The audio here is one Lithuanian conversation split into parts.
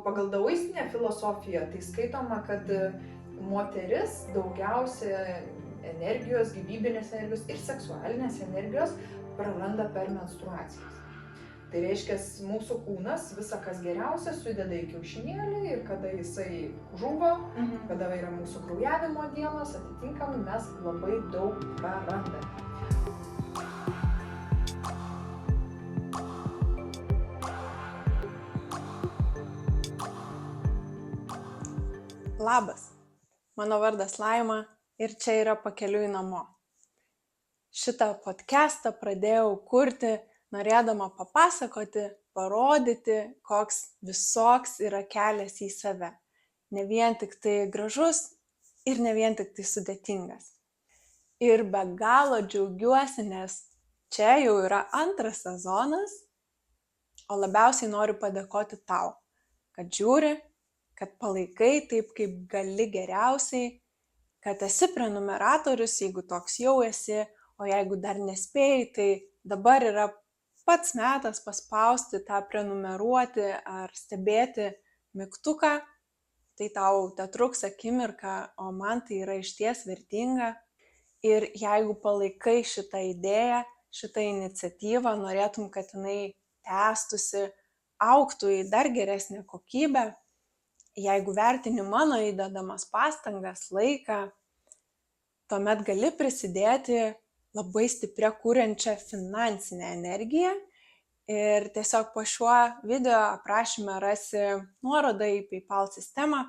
pagal daoistinę filosofiją tai skaitoma, kad moteris daugiausia energijos, gyvybinės energijos ir seksualinės energijos praranda per menstruacijas. Tai reiškia, mūsų kūnas visą kas geriausia sudeda į kiaušinėlį ir kada jisai žuvo, kada yra mūsų kraujavimo dienos, atitinkamai mes labai daug prarandame. Labas, mano vardas Laima ir čia yra Pakeliui namo. Šitą podcastą pradėjau kurti, norėdama papasakoti, parodyti, koks visoks yra kelias į save. Ne vien tik tai gražus ir ne vien tik tai sudėtingas. Ir be galo džiaugiuosi, nes čia jau yra antras sezonas, o labiausiai noriu padėkoti tau, kad žiūri, kad palaikai taip, kaip gali geriausiai, kad esi prenumeratorius, jeigu toks jau esi, o jeigu dar nespėjai, tai dabar yra pats metas paspausti tą prenumeruoti ar stebėti mygtuką, tai tau tetruks akimirką, o man tai yra išties vertinga. Ir jeigu palaikai šitą idėją, šitą iniciatyvą, norėtum, kad jinai tęstųsi, augtų į dar geresnę kokybę, jeigu vertini mano įdedamas pastangas, laiką, tuomet gali prisidėti labai stiprią kuriančią finansinę energiją ir tiesiog po šiuo video aprašyme rasi nuorodą į PayPal sistemą,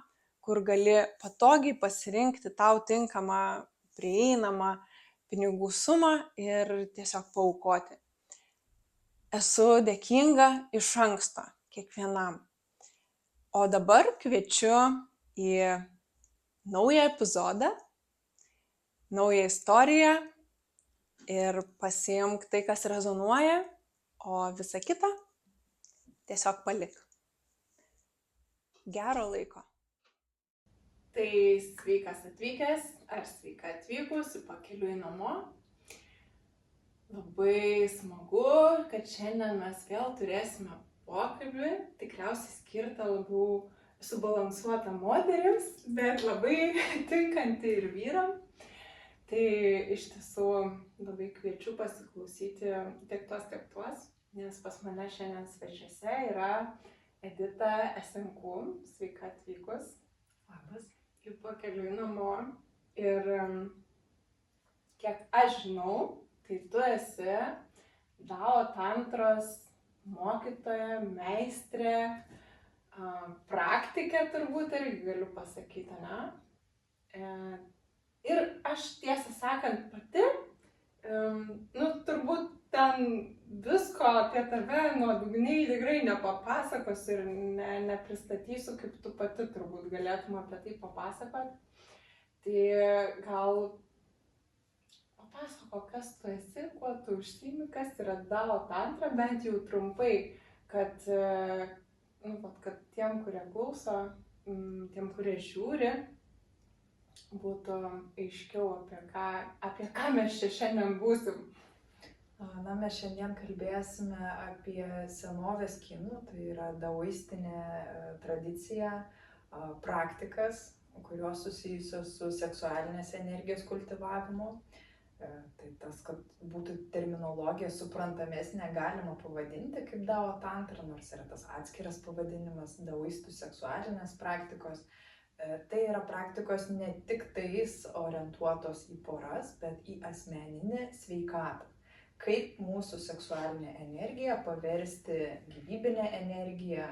kur gali patogiai pasirinkti tau tinkamą, prieinamą pinigų sumą ir tiesiog paaukoti. Esu dėkinga iš anksto kiekvienam. O dabar kviečiu į naują epizodą, naują istoriją ir pasiimk tai, kas rezonuoja, o visą kitą tiesiog palik. Gero laiko. Tai sveikas atvykęs ar sveika atvykus į Pakeliui namo. Labai smagu, kad šiandien mes vėl turėsime pokalbį, tikriausiai skirtą labiau subalansuotą moterims, bet labai tinkantį ir vyram. Tai iš tiesų labai kviečiu pasiklausyti tiek tuos, nes pas mane šiandien svečiuose yra Edita Esenku. Sveika atvykus. Labas. Į Pakeliui namo. Ir kiek aš žinau, tai tu esi Dao tantros mokytoja, meistrė, praktikė turbūt irgi galiu pasakyti, ne? Ir aš tiesą sakant pati, turbūt ten visko apie tave nuodugniai tikrai nepapasakosiu ir nepristatysiu, kaip tu pati turbūt galėtum apie tai papasakoti. Tai gal papasako, kas tu esi, kuo tu užsiimi, kas yra Dao tantra, bent jau trumpai, kad tiem, kurie klauso, tiem, kurie žiūri, būtų aiškiau, apie ką mes čia šiandien būsim. Mes šiandien kalbėsime apie senovės kinų, tai yra daoistinė tradicija, praktikas, kurios susijusios su seksualinės energijos kultivavimu. Tai tas, kad būtų terminologija suprantamesnė, galima pavadinti kaip Dao tantra, nors yra tas atskiras pavadinimas daoistų seksualinės praktikos. Tai yra praktikos ne tik tais orientuotos į poras, bet į asmeninę sveikatą. Kaip mūsų seksualinę energiją paversti gyvybinę energiją,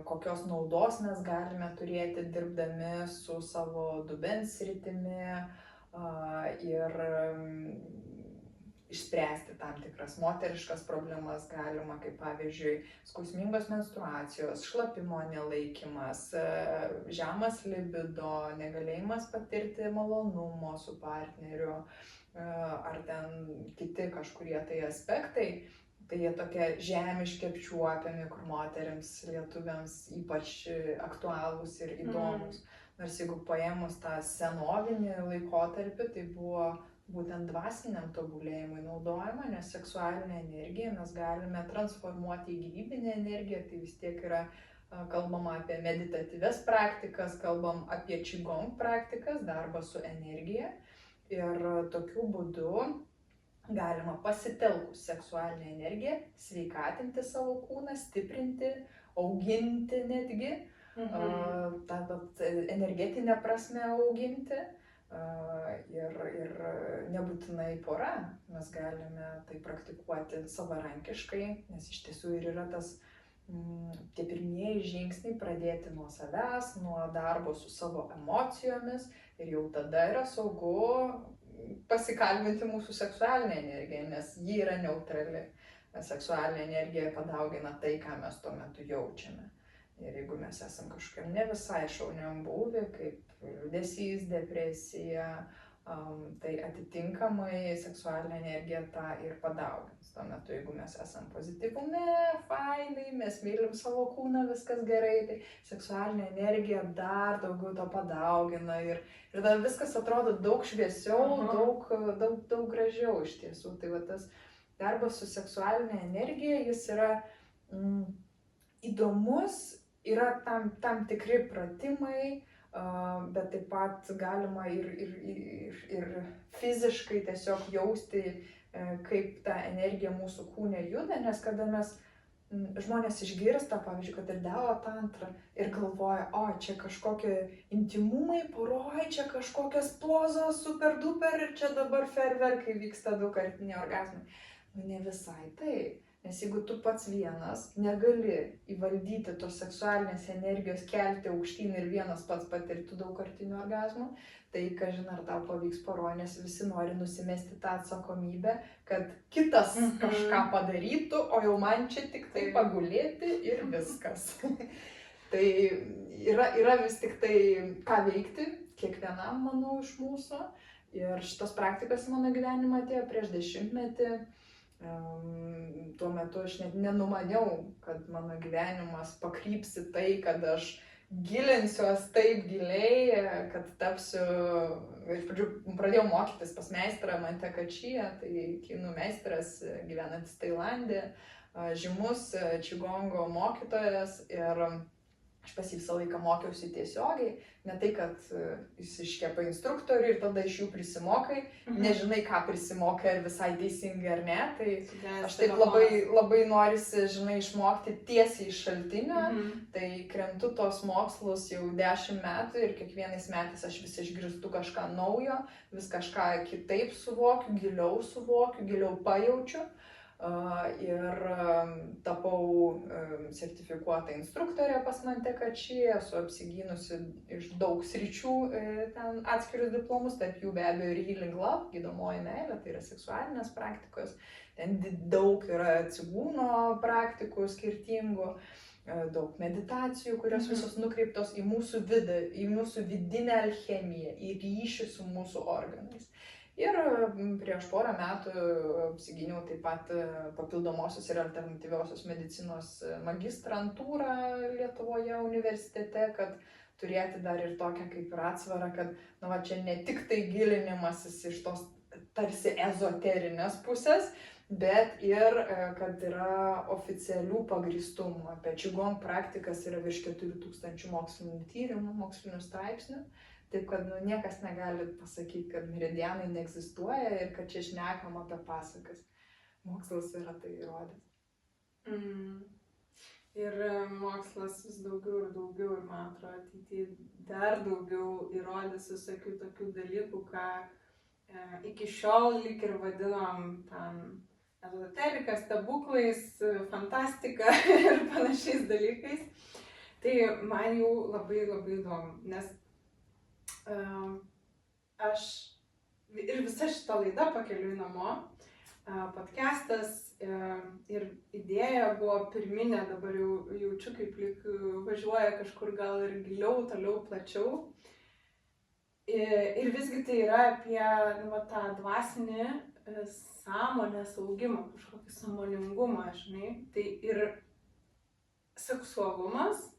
kokios naudos mes galime turėti dirbdami su savo dubens sritimi ir išspręsti tam tikras moteriškas problemas galima, kaip pavyzdžiui, skausmingos menstruacijos, šlapimo nelaikymas, žemas libido, negalėjimas patirti malonumo su partneriu, ar ten kiti kažkurie tai aspektai. Tai jie tokie žemiški apčiuopiami, kur moteriams, lietuviams ypač aktualūs ir įdomus. Nors jeigu paėmus tą senovinį laikotarpį, tai buvo būtent dvasiniam tobulėjimui naudojama, nes seksualinę energiją mes galime transformuoti į gyvybinę energiją, tai vis tiek yra kalbam apie meditatyvias praktikas, kalbam apie Qigong praktikas, darbą su energija. Ir tokiu būdu galima pasitelkus seksualinę energiją sveikatinti savo kūną, stiprinti, auginti netgi, tą energetinę prasme auginti. Ir nebūtinai pora, mes galime tai praktikuoti savarankiškai, nes iš tiesų ir yra tie pirmieji žingsniai pradėti nuo savęs, nuo darbo su savo emocijomis ir jau tada yra saugu pasikalbinti mūsų seksualinę energiją, nes ji yra neutrali. Seksualinė energija padaugina tai, ką mes tuo metu jaučiame. Ir jeigu mes esam kažkokiam ne visai šauniam būvį, kaip liūdesys, depresija, tai atitinkamai seksualinė energija tą ir padaugins. Tuo metu, jeigu mes esam pozityvume, fainai, mes mylim savo kūną, viskas gerai, tai seksualinė energija dar daugiau to padaugina ir tada viskas atrodo daug šviesiau, daug gražiau iš tiesų. Tai va tas darbas su seksualinė energija, jis yra įdomus, yra tam tikri pratimai, bet taip pat galima ir fiziškai tiesiog jausti, kaip ta energija mūsų kūne juda, nes kada žmonės išgirsta, pavyzdžiui, kad ir Dao tantra ir galvoja, čia kažkokie intimumai poroj, čia kažkokios pozos super duper ir čia dabar fejerverkai vyksta daugkartiniai orgazmai. Ne visai taip. Nes jeigu tu pats vienas negali įvaldyti tos seksualinės energijos, kelti aukštyn ir vienas pats patirti daugkartinių orgazmų, tai kažin ar tau pavyks poroj, nes visi nori nusimesti tą atsakomybę, kad kitas kažką padarytų, o jau man čia tik tai pagulėti ir viskas. Tai yra vis tik tai ką veikti kiekvienam, manau, iš mūsų. Ir šitos praktikos į mano gyvenimą atėjo prieš 10 metų. Tuo metu aš net nenumaniau, kad mano gyvenimas pakryps į tai, kad aš gilinsiuos taip giliai, kad tapsiu, iš pradžių pradėjau mokytis pas meistrą Manteca Chia, tai kinų meistras gyvenantis Tailande, žymus čigongo mokytojas ir aš pas jį visą laiką mokiausi tiesiogiai, ne tai, kad jis iškepa instruktorių ir tada iš jų prisimokai, nežinai, ką prisimokai, ar visai teisingai ar ne, tai aš taip labai norisi, išmokti tiesiai iš šaltinio, tai kremtu tos mokslus jau 10 metų ir kiekvienais metais aš vis išgirstu kažką naujo, vis kažką kitaip suvokiu, giliau pajaučiu. Ir tapau sertifikuota instruktorė pas Manteca Chia, esu apsigynusi iš daug sričių ten atskirius diplomus, tarp jų be abejo ir Healing Love, gydomoji meilė, tai yra seksualinės praktikos, ten daug yra cigūno praktikų skirtingų, daug meditacijų, kurios visos nukreiptos į mūsų vidų, į mūsų vidinę alchemiją, į ryšį su mūsų organais. Ir prieš porą metų apsigyniau taip pat papildomosios ir alternatyviosios medicinos magistrantūrą Lietuvoje universitete, kad turėti dar ir tokią kaip ir atsvarą, kad čia ne tik tai gilinimasis iš tos tarsi ezoterinės pusės, bet ir kad yra oficialių pagrįstumų. Apie Qigong praktikas yra virš 4000 mokslinių tyrimų, mokslinių straipsnių. Taip, kad niekas negali pasakyti, kad meridianai neegzistuoja ir kad čia šnekam apie pasakas. Mokslas yra tai įrodęs. Ir mokslas vis daugiau ir daugiau, ir man atrodo, ateityje dar daugiau įrodys visokių tokių dalykų, ką iki šiol lyg ir vadinom ten ezoterika, stebuklais, fantastika ir panašiais dalykais. Tai man jau labai įdomu, nes aš ir visa šita laida Pakeliui namo, podcastas ir idėja buvo pirminė, dabar jau jaučiu, kaip lyg važiuoja kažkur gal ir giliau, toliau, plačiau. Ir visgi tai yra apie tą dvasinį sąmonės augimą, kažkokį sąmoningumą, žinai. Tai ir seksualumas,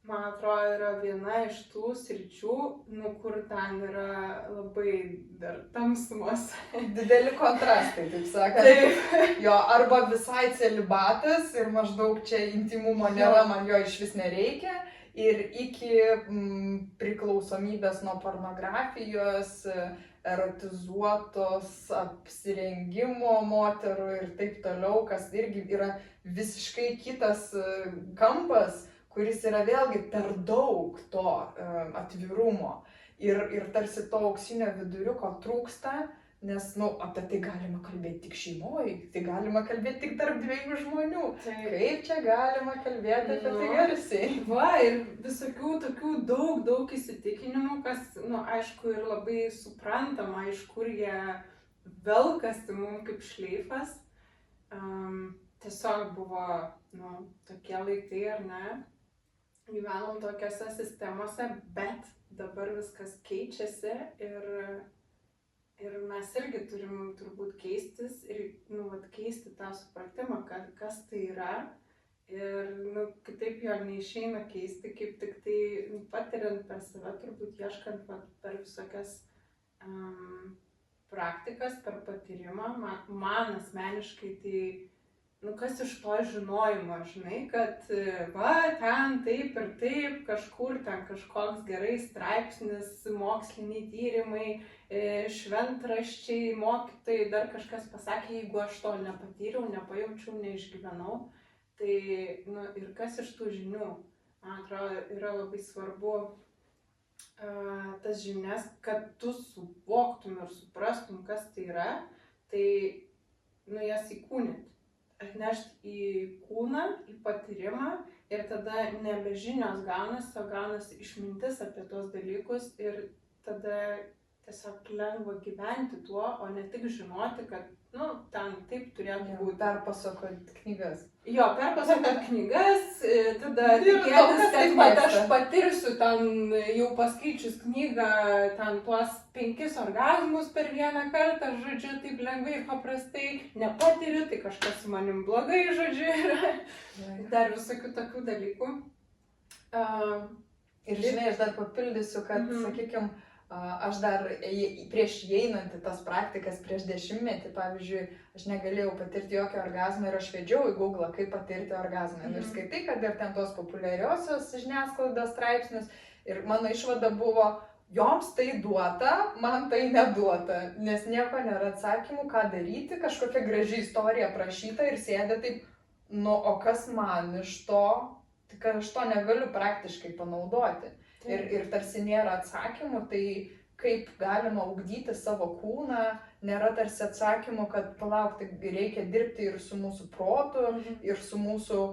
man atrodo, yra viena iš tų sričių, nu, kur ten yra labai dar tamsumos. Dideli kontrastai, taip sakant. Taip. Jo, arba visai celibatas ir maždaug čia intimumo nėra, man jo iš vis nereikia. Ir iki priklausomybės nuo pornografijos, erotizuotos apsirengimo moterų ir taip toliau, kas irgi yra visiškai kitas kampas, kuris yra vėlgi per daug to atvirumo. Ir tarsi to auksinio viduriuko trūksta, nes, apie tai galima kalbėti tik šeimoje, tai galima kalbėti tik tarp dviejų žmonių. Kaip čia galima kalbėti apie tai garsiai? Va, ir visokių tokių daug įsitikinimų, kas, aišku, ir labai suprantama, iš kur jie velkasi mums kaip šleifas. Tiesiog buvo, tokie laikai, ar ne? Gyvenom tokiose sistemose, bet dabar viskas keičiasi ir mes irgi turim turbūt keistis ir keisti tą supratimą, kas tai yra. Ir kitaip jo neišeina keisti, kaip tik tai patiriant per save, turbūt ieškant per visokias praktikas, per patyrimą. Man asmeniškai tai, kas iš to žinojimo, žinai, kad ten taip ir taip, kažkur ten kažkoks gerai straipsnis, moksliniai tyrimai, šventraščiai, mokytojai, dar kažkas pasakė, jeigu aš to nepatyriau, nepajaučiau, neišgyvenau, tai ir kas iš tų žinių, man atrodo, yra labai svarbu tas žinias, kad tu suvoktum ir suprastum, kas tai yra, tai jas įkūnyti. Atnešti į kūną, į patyrimą ir tada nebe žinios gaunasi, o gaunasi išmintis apie tuos dalykus ir tada tiesiog lengva gyventi tuo, o ne tik žinoti, kad, ten taip turėtų būti. Perpasakot knygas. Jo, perpasakot knygas, tada tikėtis, kad aš patirsiu ten, jau paskaičius knygą, ten tuos 5 orgazmus per vieną kartą, žodžiu, taip lengvai ir paprastai nepatiriu, tai kažkas su manim blogai, žodžiu, yra. Dar visokių tokių dalykų. Ir žinai, aš dar papildysiu, kad, sakykime, aš dar prieš įeinant į tas praktikas, prieš 10 metį, pavyzdžiui, aš negalėjau patirti jokio orgazmo ir aš vedžiau į Google, kaip patirti orgazmą. Ir skaitai, kad ir ten tos populiariosios žiniasklaidos straipsnius. Ir mano išvada buvo, joms tai duota, man tai neduota, nes nieko nėra atsakymų, ką daryti, kažkokia graži istorija aprašyta ir sėdė taip, o kas man iš to, tik aš to negaliu praktiškai panaudoti. Ir tarsi nėra atsakymų, tai kaip galima ugdyti savo kūną, nėra tarsi atsakymų, kad palaukti, reikia dirbti ir su mūsų protu, ir su mūsų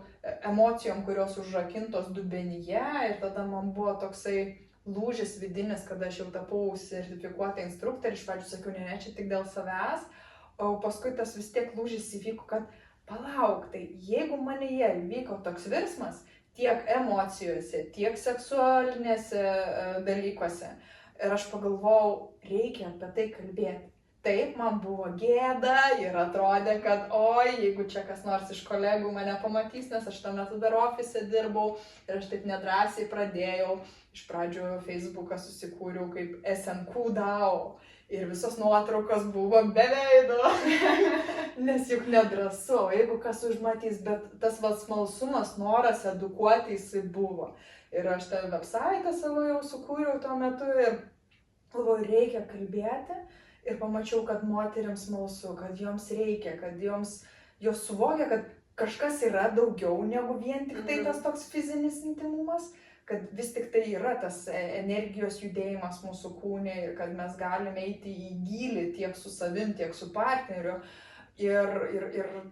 emocijom, kurios užrakintos dubenyje. Ir tada man buvo toksai lūžis vidinis, kada aš jau tapau sertifikuotą instruktorę, iš pradžių sakiau, ne, čia tik dėl savęs, o paskui tas vis tiek lūžis įvyko, kad palauk, tai jeigu manyje įvyko toks virsmas, tiek emocijose, tiek seksualinėse dalykuose. Ir aš pagalvojau, reikia apie tai kalbėti. Taip, man buvo gėda ir atrodė, kad jeigu čia kas nors iš kolegų mane pamatys, nes aš tuo metu dar ofise dirbau ir aš taip nedrąsiai pradėjau. Iš pradžių Facebooką susikūriau kaip SNQ DAO. Ir visos nuotraukos buvo be veido, nes juk nedrąsu, jeigu kas užmatys, bet tas smalsumas, noras edukuoti jisai buvo. Ir aš tą website savo jau sukūriau tuo metu ir galvoju, reikia kalbėti ir pamačiau, kad moterims smalsu, kad joms reikia, kad jos suvokia, kad kažkas yra daugiau negu vien tik tai tas toks fizinis intimumas. Kad vis tik tai yra tas energijos judėjimas mūsų kūne ir kad mes galime eiti į gylį tiek su savim, tiek su partneriu. Ir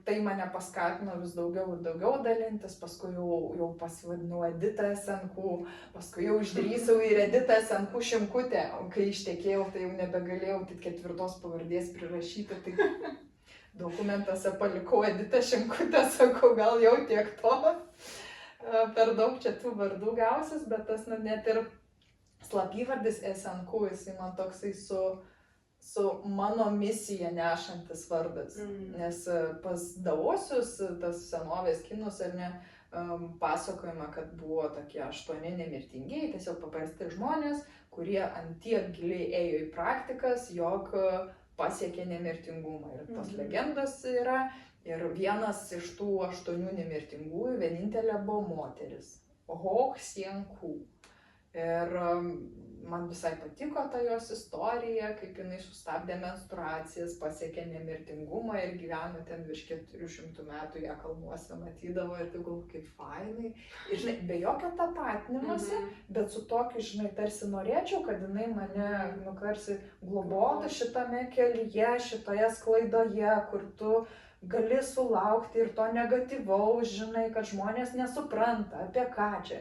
tai mane paskatino vis daugiau ir daugiau dalintis, paskui jau pasivadinau Edita SNQ, paskui jau išdrįsau ir Edita SNQ Šimkutė, o kai ištekėjau, tai jau nebegalėjau tik 4 pavardės prirašyti, tai dokumentuose palikau Edita Šimkutė, sakau, gal jau tiek to. Per daug čia tų vardų gausis, bet tas net ir slapyvardis SNQ, jisai man toksai su mano misija nešantis vardas. Nes pas Daosius, tas senovės kinus ar ne, pasakojama, kad buvo tokie 8 nemirtingieji, tiesiog paprasti žmonės, kurie ant tiek giliai ėjo į praktikas, jog pasiekė nemirtingumą. Ir tos legendos yra. Ir vienas iš tų 8 nemirtingųjų, vienintelė buvo moteris. Ho Xian Hu. Ir man visai patiko ta jos istorija, kaip jinai sustabdė menstruacijas, pasiekė nemirtingumą ir gyveno ten virš 400 metų, ją kalnuose matydavo ir tai galvoju, kaip fainai. Ir žinai, be jokio tapatinimuose, bet su tokiu, žinai, tarsi norėčiau, kad jinai mane, tarsi globotų šitame kelyje, šitoje sklaidoje, kur tu gali sulaukti ir to negatyvaus, žinai, kad žmonės nesupranta, apie ką čia.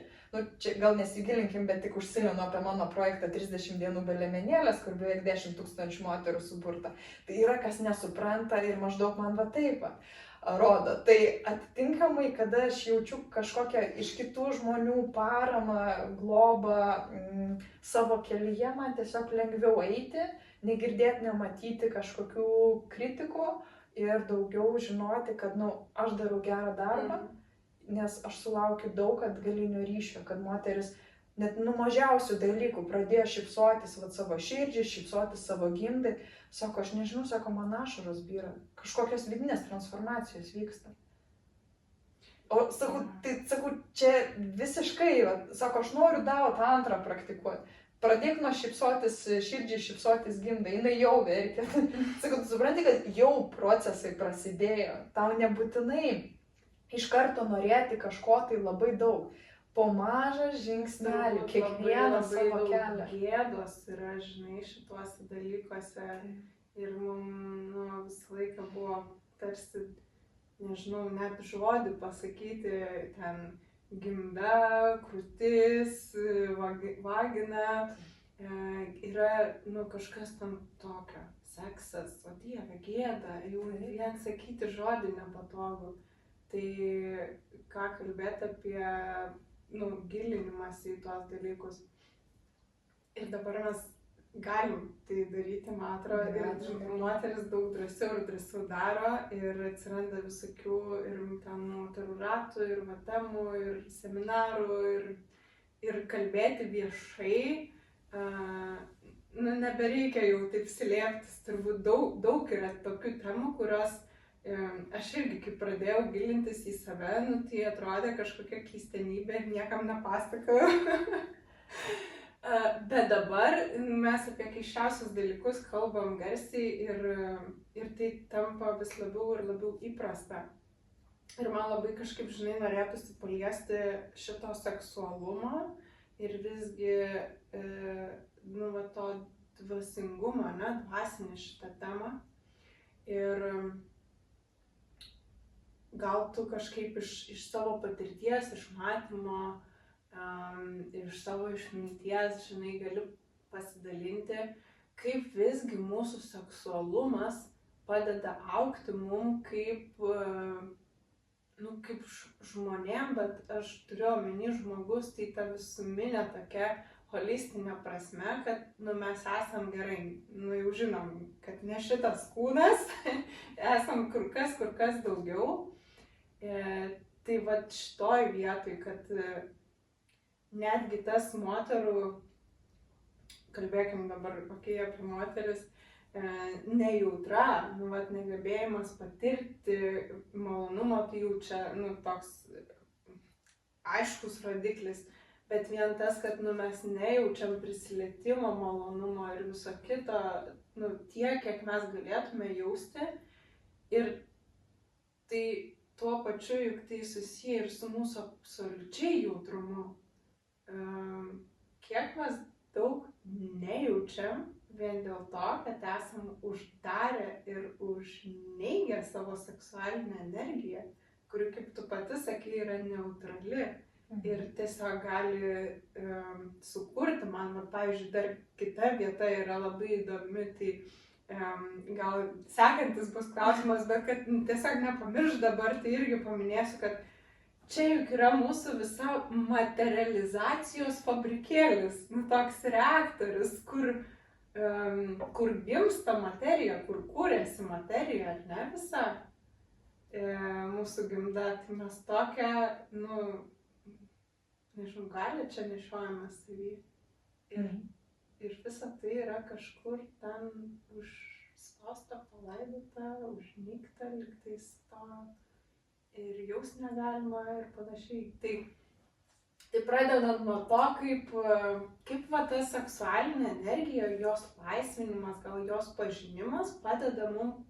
Čia gal nesigilinkim, bet tik užsimenu apie mano projektą 30 dienų be liemenėlės, kur beveik 10 000 moterų suburta. Tai yra, kas nesupranta ir maždaug man va taip rodo. Tai atitinkamai, kada aš jaučiu kažkokią iš kitų žmonių paramą, globą savo kelyje, man tiesiog lengviau eiti, negirdėti, nematyti kažkokių kritikų ir daugiau žinoti, kad, aš darau gerą darbą. Nes aš sulaukiu daug atgalinio ryšio, kad moteris net mažiausių dalykų pradėjo šypsotis savo širdžiai, šypsotis savo gimdai. Sako, aš nežinau, sako, man ašaros byra, kažkokios vidinės transformacijos vyksta. O sakau, čia visiškai, sako, aš noriu tą antrą praktikuoti. Pradėk nuo šypsotis širdžiai, šypsotis gimdai, jinai jau veikia. Sakau, tu supranti, kad jau procesai prasidėjo, tau nebūtinai iš karto norėti kažko tai labai daug. Po mažą žingsnelį, kiekvieną savo kelią. Gėdos yra, žinai, šituose dalykuose. Ir mums visą laiką buvo tarsi, nežinau, net žodį pasakyti, ten gimda, krūtis, vagina. Yra, kažkas tam tokio. Seksas, o Dieve, gėda, jau vien sakyti žodį nepatogu. Tai ką kalbėti apie gilinimas į tuos dalykus. Ir dabar mes galim tai daryti, man atrodo, ir moteris daug drąsiau daro ir atsiranda visokių ir ten moterų ratų, ir temų, ir seminarų, ir kalbėti viešai. Nebereikia jau taip slėptis, turbūt daug yra tokių temų, kurios aš irgi, kai pradėjau gilintis į save, tai atrodė kažkokia keistenybė ir niekam nepasakoju. Bet dabar mes apie keisčiausius dalykus kalbam garsiai ir tai tampa vis labiau ir labiau įprasta. Ir man labai kažkaip, žinai, norėtųsi paliesti šito seksualumo ir visgi, to dvasingumo, dvasinį šitą temą. Ir gal tu kažkaip iš savo patirties, iš matymo, iš savo išminties, žinai, gali pasidalinti, kaip visgi mūsų seksualumas padeda augti mum kaip žmonėm, bet aš turiu omeny žmogus, tai ta visuminė tokia holistinė prasme, kad mes esam gerai, jau žinom, kad ne šitas kūnas, esam kur kas daugiau. Tai šitoj vietoj, kad netgi tas moterų, kalbėkim dabar apie moteris, nejautra, negebėjimas patirti malonumo, tai jau čia toks aiškus rodiklis, bet vien tas, kad mes nejaučiam prisilietimo malonumo ir viso kito, tiek, kiek mes galėtume jausti. Ir tai tuo pačiu juk tai susiję ir su mūsų absoliučiai jautrumu. Kiek mes daug nejaučiam vien dėl to, kad esam uždarę ir užneigę savo seksualinę energiją, kuri, kaip tu pati sakei, yra neutrali ir tiesiog gali sukurti. Man, pavyzdžiui, dar kita vieta yra labai įdomi, tai gal sekantis bus klausimas, bet kad tiesiog nepamirš dabar, tai irgi paminėsiu, kad čia juk yra mūsų visa materializacijos fabrikėlis, toks reaktorius, kur gimsta materija, kur kūrėsi materija, ar ne visa. mūsų gimda, tai mes tokią, nežinau, gali čia nešiojame savy. Ir visa tai yra kažkur ten užspausta, palaidota, užmygta, lygtais to ir jaus negalima ir panašiai. Tai pradedant nuo to, kaip va ta seksualinė energija, jos laisvinimas, gal jos pažinimas padeda mums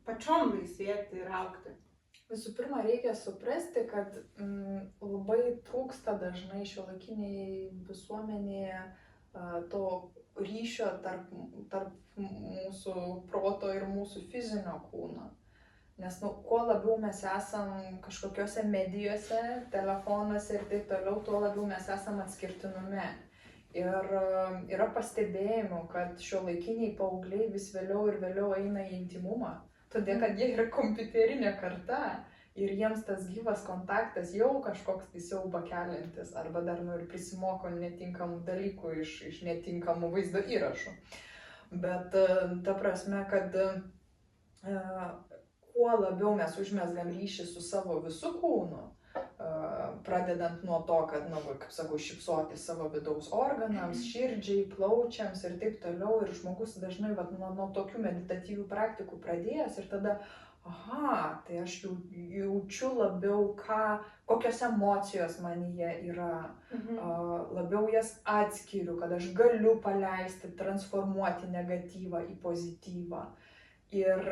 pačiom laisvėti ir augti. Visų pirma, reikia suprasti, kad labai trūksta dažnai šiuolaikiniai visuomenėje to ryšio tarp mūsų proto ir mūsų fizinio kūno. Nes kuo labiau mes esam kažkokiose medijose, telefonuose ir taip toliau, tuo labiau mes esam atskirtinume. Ir yra pastebėjimų, kad šiuolaikiniai paaugliai vis vėliau ir vėliau eina į intymumą, todėl kad jie yra kompiuterinė karta ir jiems tas gyvas kontaktas jau kažkoks tai siaubą keliantis arba dar ir prisimoko netinkamų dalykų iš netinkamų vaizdo įrašų. Bet ta prasme, kad kuo labiau mes užmezgam ryšį su savo visų kūnu, pradedant nuo to, kad, kaip sakau, šypsoti savo vidaus organams, širdžiai, plaučiams ir taip toliau. Ir žmogus dažnai nuo tokių meditatyvių praktikų pradėjęs ir tada, tai aš jaučiu labiau, kokios emocijos manyje yra, labiau jas atskiriu, kad aš galiu paleisti, transformuoti negatyvą į pozityvą. Ir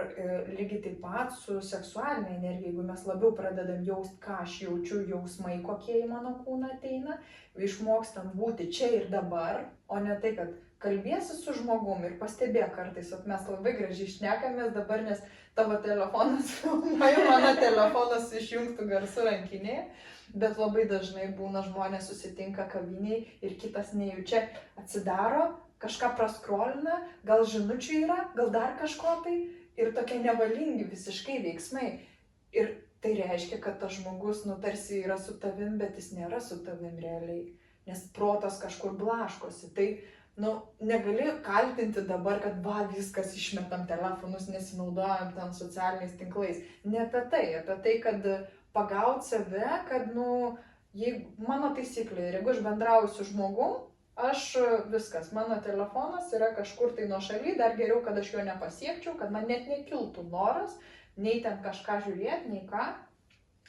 lygiai taip pat su seksualinė energija, jeigu mes labiau pradedam jausti, ką aš jaučiu, jausmai, kokie į mano kūną ateina, išmokstam būti čia ir dabar, o ne tai, kad kalbėsi su žmogum ir pastebėk kartais, kad mes labai gražiai šnekamės dabar, nes tavo telefonas filmuoja, mano telefonas išjungtų garsų rankinėje, bet labai dažnai būna žmonės susitinka kaviniai ir kitas nejučia atsidaro, kažką praskrolina, gal žinučių yra, gal dar kažko tai ir tokie nevalingi visiškai veiksmai. Ir tai reiškia, kad tas žmogus, tarsi yra su tavim, bet jis nėra su tavim realiai, nes protas kažkur blaškosi. Tai, negali kaltinti dabar, kad viskas išmetam telefonus, nesinaudojam ten socialiniais tinklais. Ne apie tai, kad pagaut save, kad, mano taisyklė, jeigu aš bendrauju su žmogum, aš viskas, mano telefonas yra kažkur tai nuošaly, dar geriau, kad aš jo nepasiekčiau, kad man net nekiltų noras, nei ten kažką žiūrėti, nei ką,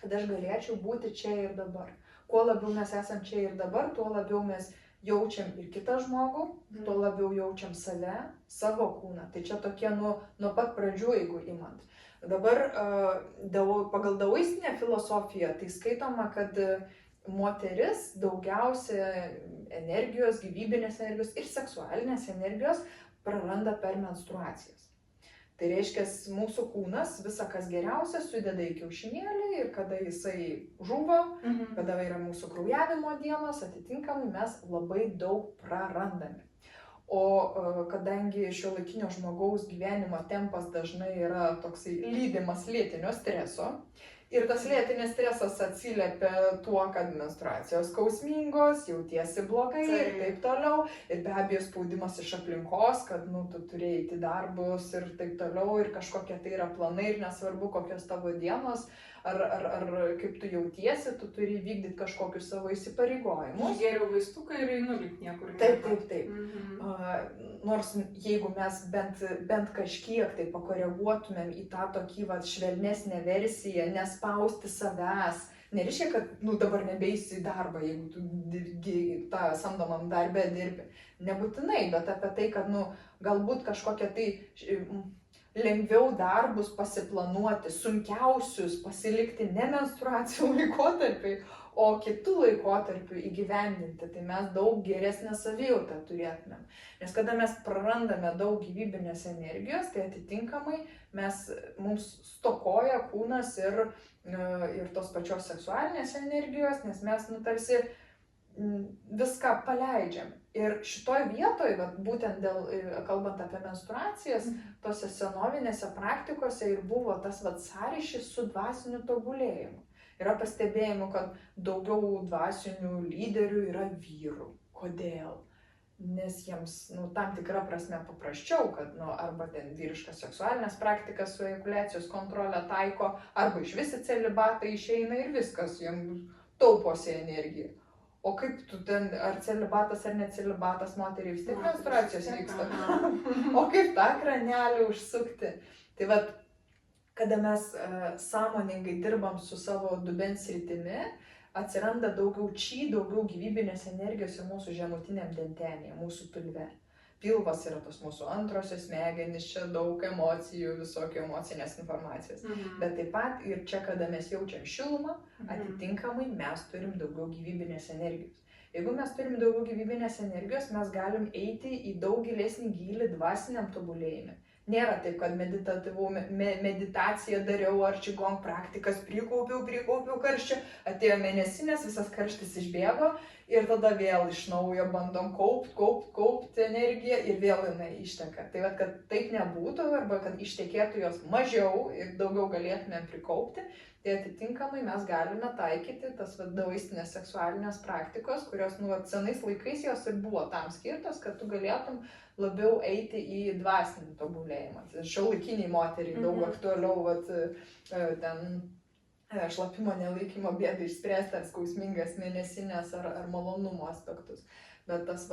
kad aš galėčiau būti čia ir dabar. Kuo labiau mes esam čia ir dabar, tuo labiau mes jaučiam ir kitą žmogų, tuo labiau jaučiam save, savo kūną. Tai čia tokie nuo pat pradžių, jeigu imant. Dabar pagal daoistinę filosofiją tai skaitoma, kad moteris daugiausia energijos, gyvybinės energijos ir seksualinės energijos praranda per menstruacijas. Tai reiškia, mūsų kūnas visą kas geriausia sudeda į kiaušinėlį ir kada jisai žuvo, kada yra mūsų kraujavimo dienos, atitinkamai mes labai daug prarandame. O kadangi šiuolaikinio žmogaus gyvenimo tempas dažnai yra toksai lydimas lėtinio streso, ir tas lėtinis stresas atsiliepia tuo, kad menstruacijos skausmingos, jautiesi blogai ir taip toliau. Ir be abejo spaudimas iš aplinkos, kad tu turi eiti darbus ir taip toliau. Ir kažkokie tai yra planai ir nesvarbu, kokios tavo dienos ar kaip tu jautiesi, tu turi vykdyti kažkokius savo įsipareigojimus. Geriau vaistuką ir einu lyg niekur. Taip. Nors jeigu mes bent kažkiek tai pakoreguotumėm į tą tokį švelnesnę versiją, nespausti savęs, nereiškia, kad dabar nebeisi į darbą, jeigu tu tą samdomam darbę dirbi. Nebūtinai, bet apie tai, kad galbūt kažkokia tai lengviau darbus pasiplanuoti, sunkiausius pasilikti ne menstruacijų laikotarpiai, o kitų laikotarpių įgyvendinti, tai mes daug geresnę savijautą turėtumėm. Nes kada mes prarandame daug gyvybinės energijos, tai atitinkamai mums stokoja kūnas ir tos pačios seksualinės energijos, nes mes tarsi viską paleidžiam. Ir šitoj vietoj, būtent kalbant apie menstruacijas, tose senovinėse praktikose ir buvo tas sąryšis su dvasiniu tobulėjimu. Yra pastebėjimų, kad daugiau dvasinių lyderių yra vyrų. Kodėl? nes jiems, tam tikra prasme paprasčiau, kad, arba ten vyriškas seksualinės praktikas su ejakuliacijos kontrolė taiko, arba iš visi celibatą išeina ir viskas, jiems tauposi energiją. O kaip tu ten, ar celibatas ar necelibatas, moteriai vis tiek menstruacijos vyksta. O kaip tą kranelį užsukti? Tai vat, kada mes sąmoningai dirbam su savo dubens sritimi, atsiranda daugiau daugiau gyvybinės energijos ir mūsų žemutiniam dantenėje, mūsų pilve. Pilvas yra tos mūsų antrosios smegenys, čia daug emocijų, visokio emocinės informacijos. Bet taip pat ir čia, kada mes jaučiam šilumą, atitinkamai mes turim daugiau gyvybinės energijos. Jeigu mes turim daugiau gyvybinės energijos, mes galim eiti į daug gilesnį gylį dvasiniam tobulėjime. Nėra taip, kad meditaciją dariau ar čigong praktikas, prikaupiau karščio, atėjo mėnesinės, visas karštis išbėgo ir tada vėl iš naujo bandom kaupti energiją ir vėl jinai išteka. Tai vat, kad taip nebūtų arba kad ištekėtų jos mažiau ir daugiau galėtume prikaupti, tai atitinkamai mes galime taikyti tas daoistinės seksualinės praktikos, kurios senais laikais jos ir buvo tam skirtos, kad tu galėtum labiau eiti į dvasinį tobulėjimą. Šiuolaikiniai moteriai daug aktualiau ten šlapimo nelaikymo bėdą išspręsti ar skausmingas mėnesinės ar malonumo aspektus. Bet tas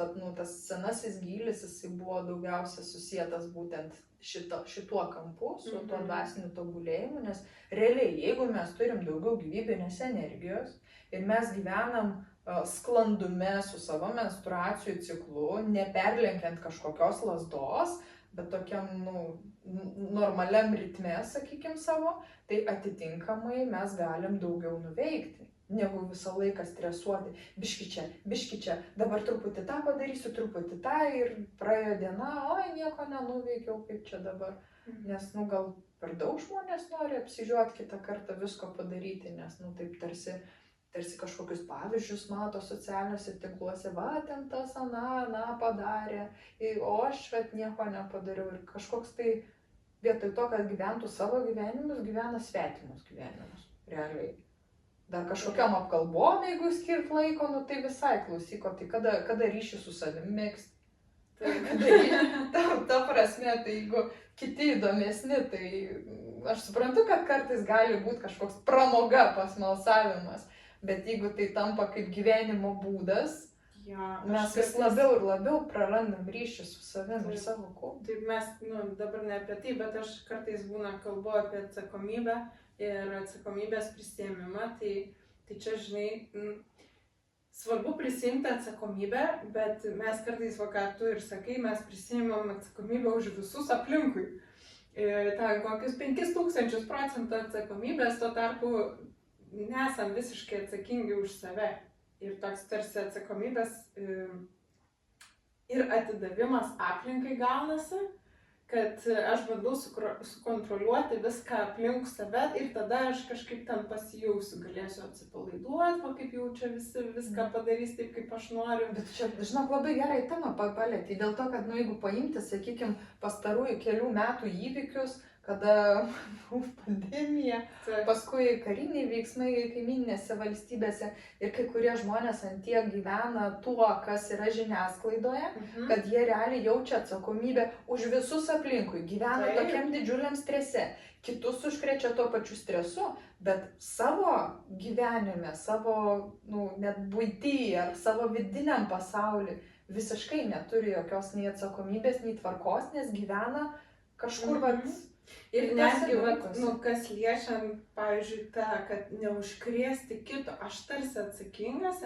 senasis gylis, jisai buvo daugiausia susietas būtent šituo kampu, su tuo dvasiniu tobulėjimu, nes realiai, jeigu mes turim daugiau gyvybinės energijos ir mes gyvenam sklandume su savo menstruacijų ciklu, neperlenkiant kažkokios lazdos, bet tokiam normaliam ritme, sakykim, savo, tai atitinkamai mes galim daugiau nuveikti, negu visą laiką stresuoti. Biški čia, dabar truputį tą padarysiu, truputį tą ir praėjo diena, oi, nieko nenuveikiau, kaip čia dabar. Nes, gal per daug žmonės nori apsižiūrėti kitą kartą visko padaryti, nes, taip tarsi kažkokius pavyzdžius mato socialiniuose tinkluose, ten tas, padarė, o aš nieko nepadariau. Ir kažkoks tai vietoj to, kad gyventų savo gyvenimus, gyvena svetimus gyvenimus, realiai. Dar kažkokiam apkalbom, jeigu skirt laiko, tai visai klausyko, tai kada ryšį su savimi megzti. Ta prasme, tai jeigu kiti įdomesni, tai aš suprantu, kad kartais gali būti kažkoks pramoga pasmalsavimas. Bet jeigu tai tampa kaip gyvenimo būdas, mes vis labiau ir labiau prarandam ryšį su savim ir savo kūnu. Taip mes, dabar ne apie tai, bet aš kartais kalbu apie atsakomybę ir atsakomybės prisiėmimą. Tai čia, žinai, svarbu prisiimti atsakomybę, bet mes kartais, ką tu ir sakai, mes prisiimam atsakomybę už visus aplinkui. Ten kokius 5000% atsakomybės, tuo tarpu nesam visiškai atsakingi už save. Ir toks tarsi atsakomybės ir atidavimas aplinkai gaunasi, kad aš bandau sukontroliuoti viską aplink save ir tada aš kažkaip ten pasijausiu, galėsiu atsipalaiduoti, kaip jau čia visi viską padarys taip, kaip aš noriu. Bet čia, žinok, labai gerai temą palėtė, dėl to, kad, jeigu paimti, sakykim, pastarųjų kelių metų įvykius, kada pandemija, paskui kariniai veiksmai kaimyninėse valstybėse ir kai kurie žmonės ant tiek gyvena tuo, kas yra žiniasklaidoje, kad jie realiai jaučia atsakomybę už visus aplinkui, gyvena tokiam didžiuliam strese. Kitus užkrečia tuo pačiu stresu, bet savo gyvenime, savo net buityje ar savo vidiniam pasauliu visiškai neturi jokios nei atsakomybės, nei tvarkos, nes gyvena kažkur Ir netgi, kas liečiant, pavyzdžiui, kad neužkrėsti kito, aš tarsi atsakingas,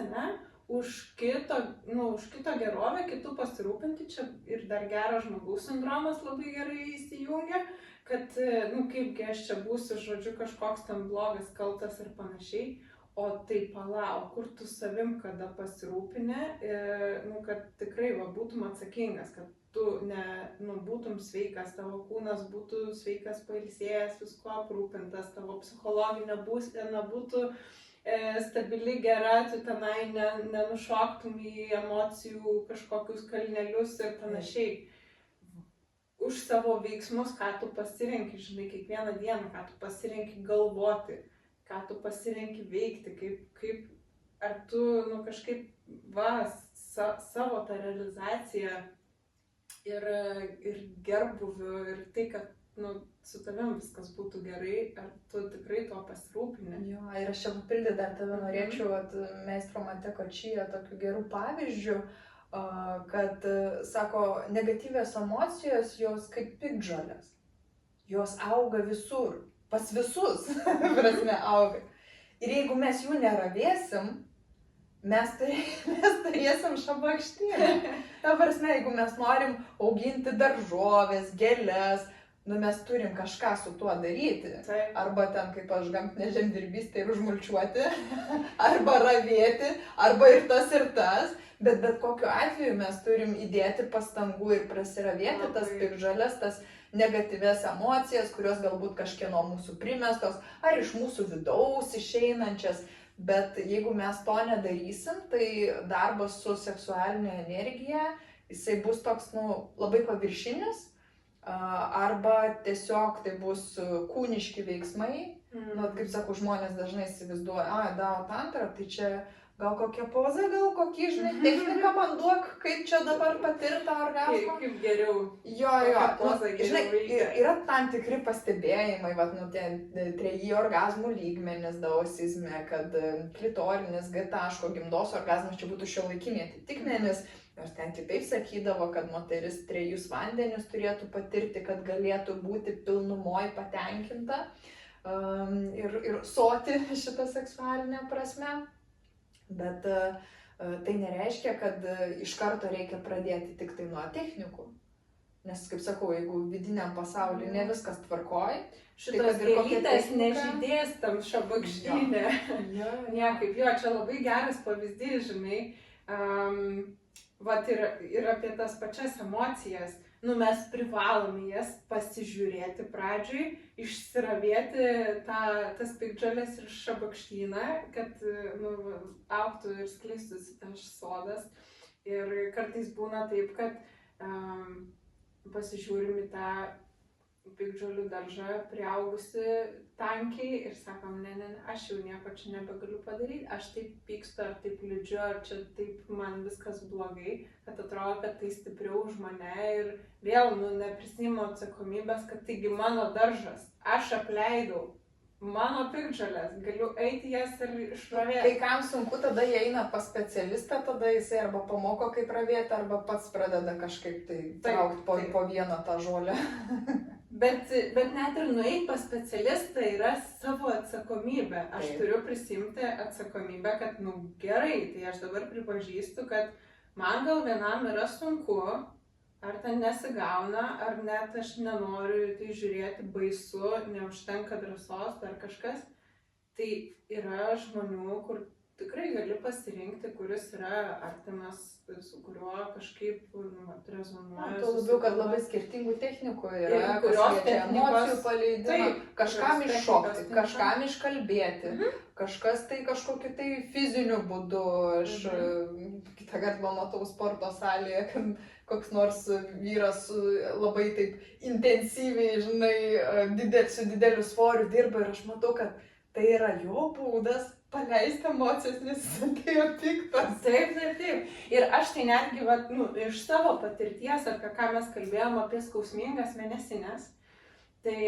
už kito gerovę, kitų pasirūpinti, čia ir dar geras žmogaus sindromas labai gerai įsijungia, kad, kaipgi aš čia būsiu, žodžiu, kažkoks ten blogas, kaltas ir panašiai, o tai palauk, kur tu savim kada pasirūpinė, kad tikrai būtum atsakingas, kad tu būtum sveikas, tavo kūnas būtų sveikas, pailsėjęs, visko aprūpintas, tavo psichologinė būsena būtų stabili, gera, tu tenai nenušoktum į emocijų kažkokius kalnelius ir panašiai. Už savo veiksmus, ką tu pasirenki, žinai, kiekvieną dieną, ką tu pasirenki galvoti, ką tu pasirenki veikti, kaip ar tu kažkaip savo tą realizaciją ir gerbuviu ir tai, kad su tavim viskas būtų gerai, ar tu tikrai tuo pasirūpini. Jo, ir aš čia papildyti dar tave norėčiau, kad meistro Mateko Čia tokiu geru pavyzdžiu, kad, sako, negatyvios emocijos, jos kaip piktžolės. Jos auga visur, pas visus, prasme, auga. Ir jeigu mes jų neravėsim, mes turėsim šabakštynę. Ta prasme, jeigu mes norim auginti daržovės, gėles, mes turim kažką su tuo daryti. Taip. Arba ten, kaip aš, gamtinė žemdirbystė ir užmulčiuoti, arba ravėti, arba ir tas. Bet kokiu atveju mes turim įdėti pastangų ir prasiravėti tas piktžoles, tas negatyvias emocijas, kurios galbūt kažkieno mūsų primestos, ar iš mūsų vidaus išeinančias. Bet jeigu mes to nedarysim, tai darbas su seksualinė energija, jisai bus toks, labai paviršinis, arba tiesiog tai bus kūniški veiksmai. Kaip sakau, žmonės dažnai įsivaizduoja, dao tantrą, tai čia gal kokia poza, gal kokį, žinai, techniką man duok, kaip čia dabar patirta orgasmą. Kaip geriau. Jo, žinai, yra tam tikri pastebėjimai, tie 3 orgazmų lygmenys daosizme, kad klitorinis, G taško, gimdos orgazmas čia būtų šiuolaikiniai atitikmenys. Nors ten kitaip sakydavo, kad moteris 3 vandenius turėtų patirti, kad galėtų būti pilnumoj patenkinta ir soti šitą seksualinę prasme. Bet tai nereiškia, kad iš karto reikia pradėti tik tai nuo technikų. Nes, kaip sakau, jeigu vidiniam pasauliu ne viskas tvarkoj, šitas gėlytės nežydės tam šabakštynė. Niekaip, čia labai geras pavyzdys, žinai. Vat ir apie tas pačias emocijas. Mes privalome jas pasižiūrėti pradžiui, išsiravėti tas piktžoles ir šabakštyną, kad augtų ir skleistųsi tas sodas. Ir kartais būna taip, kad pasižiūrim į tą piktžolių daržą priaugusi tankiai ir sakom, ne, aš jau nieko čia nebegaliu padaryti, aš taip pykstu, ar taip liūdžiu, ar čia taip man viskas blogai, kad atrodo, kad tai stipriau už mane ir vėl, neprisiimu atsakomybės, kad taigi mano daržas, aš apleidau mano piktžolės, galiu eiti jas ir išravėti. Kai kam sunku, tada jie eina pas specialistą, tada jisai arba pamoko kaip ravėti, arba pats pradeda kažkaip tai traukti po vieną tą žolę. Bet net ir nueiti pas specialistą yra savo atsakomybė. Aš turiu prisimti atsakomybę, kad, gerai, tai aš dabar pripažįstu, kad man gal vienam yra sunku, ar ten nesigauna, ar net aš nenoriu tai žiūrėti baisu, neužtenka drąsos, dar kažkas. Tai yra žmonių, kur tikrai gali pasirinkti, kuris yra artimas, su kuriuo kažkaip rezonuoja. Tuo labiau, kad labai skirtingų technikų yra, kurios emocijų paleidimą, kažkam iššokti, kažkam iškalbėti, kažkas tai kažkokiu tai fiziniu būdu. Aš kitą kartą matau sporto salėje, kad koks nors vyras labai taip intensyviai, žinai, su dideliu svoriu dirba ir aš matau, kad tai yra jo būdas paleisti emocijas, nes jis atėjo piktas. Taip. Ir aš tai netgi, iš savo patirties, apie ką mes kalbėjom apie skausmingas mėnesinės, tai,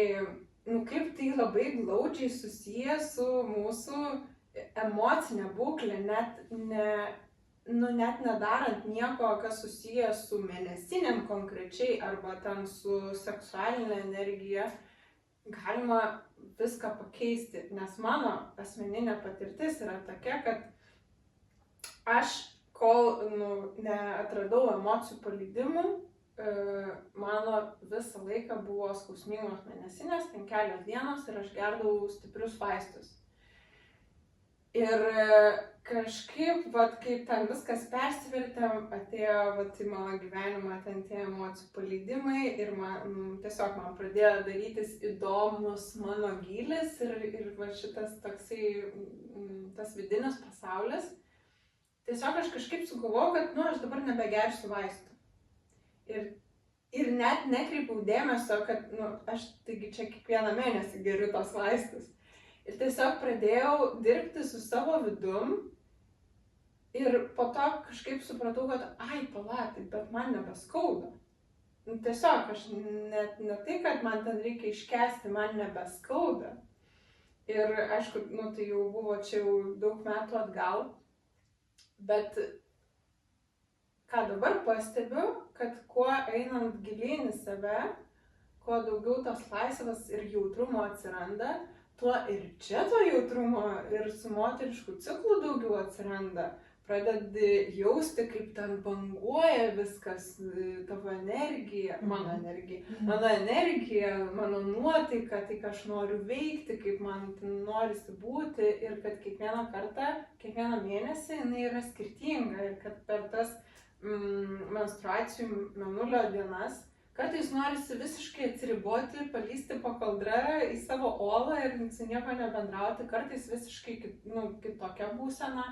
kaip tai labai glaudžiai susiję su mūsų emocinė būklė, net nedarant nieko, kas susiję su mėnesinėm konkrečiai, arba ten su seksualinė energija, galima viską pakeisti, nes mano asmeninė patirtis yra tokia, kad aš, kol neatradau emocijų paleidimų, mano visą laiką buvo skausmingos mėnesinės, ten kelios dienos ir aš gerdavau stiprius vaistus. Ir kažkaip, kaip ten viskas persivertė, atėjo į mano gyvenimą ten tie emocijų paleidimai ir tiesiog man pradėjo darytis įdomus mano gylis ir šitas toksai, tas vidinis pasaulis. Tiesiog aš kažkaip sugalvojau, kad aš dabar nebegersiu vaistų. Ir net nekreipiau dėmesio, kad aš taigi čia kiekvieną mėnesį geriu tos vaistus. Ir tiesiog pradėjau dirbti su savo vidum Ir po to kažkaip supratau, kad ai, palatai, bet man nebeskauda. Nu, tiesiog aš net ne tai, kad man ten reikia iškesti, man nebeskauda. Ir aišku, nu, tai jau buvo čia jau daug metų atgal, bet ką dabar pastebiu, kad kuo einant gilyn į save, kuo daugiau tos laisvės ir jautrumo atsiranda, tuo ir čia to jautrumo ir su moterišku ciklu daugiau atsiranda. Pradedi jausti, kaip ten banguoja viskas, tavo energija, mano energija, mano nuotaika, tai ką aš noriu veikti, kaip man norisi būti ir kad kiekvieną kartą, kiekvieną mėnesį jinai yra skirtinga ir kad per tas menstruacijų mėnulio dienas kartais norisi visiškai atsiriboti, palysti po kaldra į savo olą ir su nieko nebendrauti, kartais visiškai kitokia būsena.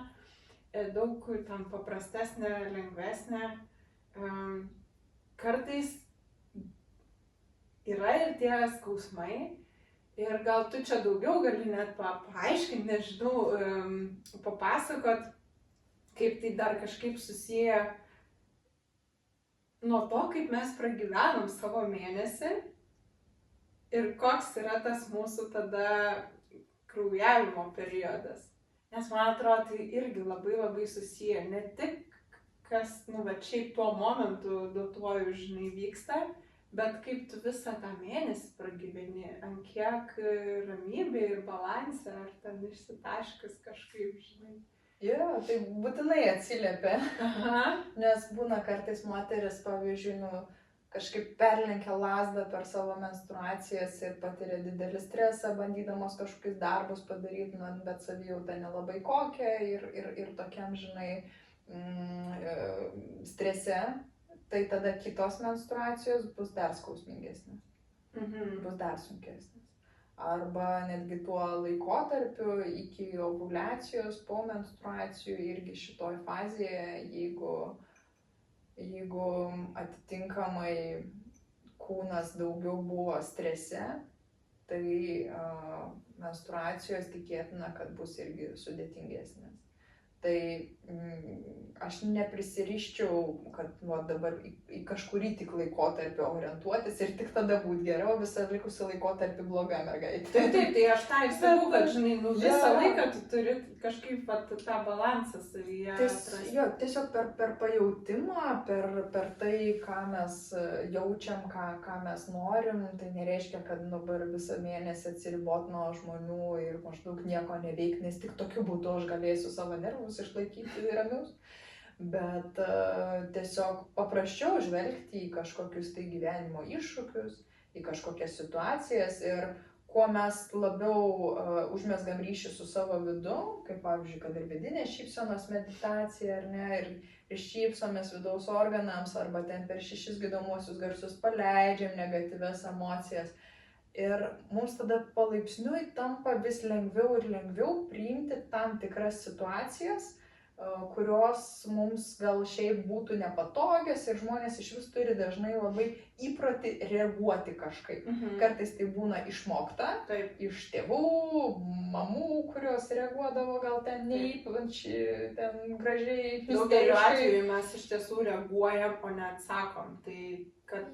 Daug tam paprastesnė, lengvesnė. Kartais yra ir tie skausmai ir gal tu čia daugiau gali net paaiškinti, nežinau, papasakot, kaip tai dar kažkaip susiję nuo to, kaip mes pragyvenom savo mėnesį ir koks yra tas mūsų tada kraujavimo periodas. Nes man atrodo, tai irgi labai susiję, ne tik kas, šiaip tuo momentu duotuoju, žinai, vyksta, bet kaip tu visą tą mėnesį pragyveni, ant kiek ramybė ir balansė, ar ten išsitaškas kažkaip, žinai. Jo, tai būtinai atsiliepia, nes būna kartais moteris, pavyzdžiui, kažkaip perlenkia lazdą per savo menstruacijas ir patiria didelį stresą, bandydamos kažkokius darbus padaryti, bet savijauta nelabai kokia ir tokiam, žinai, strese, tai tada kitos menstruacijos bus dar skausmingesnės, bus dar sunkesnės. Arba netgi tuo laikotarpiu iki ovuliacijos, po menstruacijų irgi šitoj fazėje, jeigu atitinkamai kūnas daugiau buvo strese, tai menstruacijos tikėtina, kad bus irgi sudėtingesnės. Tai aš neprisiriščiau, kad dabar į kažkurį tik laikotarpį orientuotis ir tik tada būt geriau, visą likusį laikotarpį bloga mergaitė. Taip, tai aš tą ir sakau, kad žinai, visą laiką tu turi kažkaip tą balansą savyje. Jo, tiesiog per pajautimą, per tai, ką mes jaučiam, ką mes norim, tai nereiškia, kad dabar visą mėnesį atsiribot nuo žmonių ir maždaug nieko neveikti, nes tik tokiu būdu aš galėsiu savo nervus išlaikyti ramius. Bet tiesiog paprasčiau žvelgti į kažkokius tai gyvenimo iššūkius, į kažkokias situacijas ir kuo mes labiau užmesgam ryšį su savo vidu, kaip pavyzdžiui, kad ir vidinė šypsenos meditacija, ar ne, ir šypsomės vidaus organams, arba ten per 6 gydomuosius garsus paleidžiam negatyvias emocijas. Ir mums tada palaipsniui tampa vis lengviau ir lengviau priimti tam tikras situacijas, kurios mums gal šiaip būtų nepatogios ir žmonės iš vis turi dažnai labai įprotį reaguoti kažkaip. Kartais tai būna išmokta, iš tėvų, mamų, kurios reaguodavo gal ten neįpančiai, ten gražiai, daugeliu atveju mes iš tiesų reaguojam, o neatsakom. Tai kad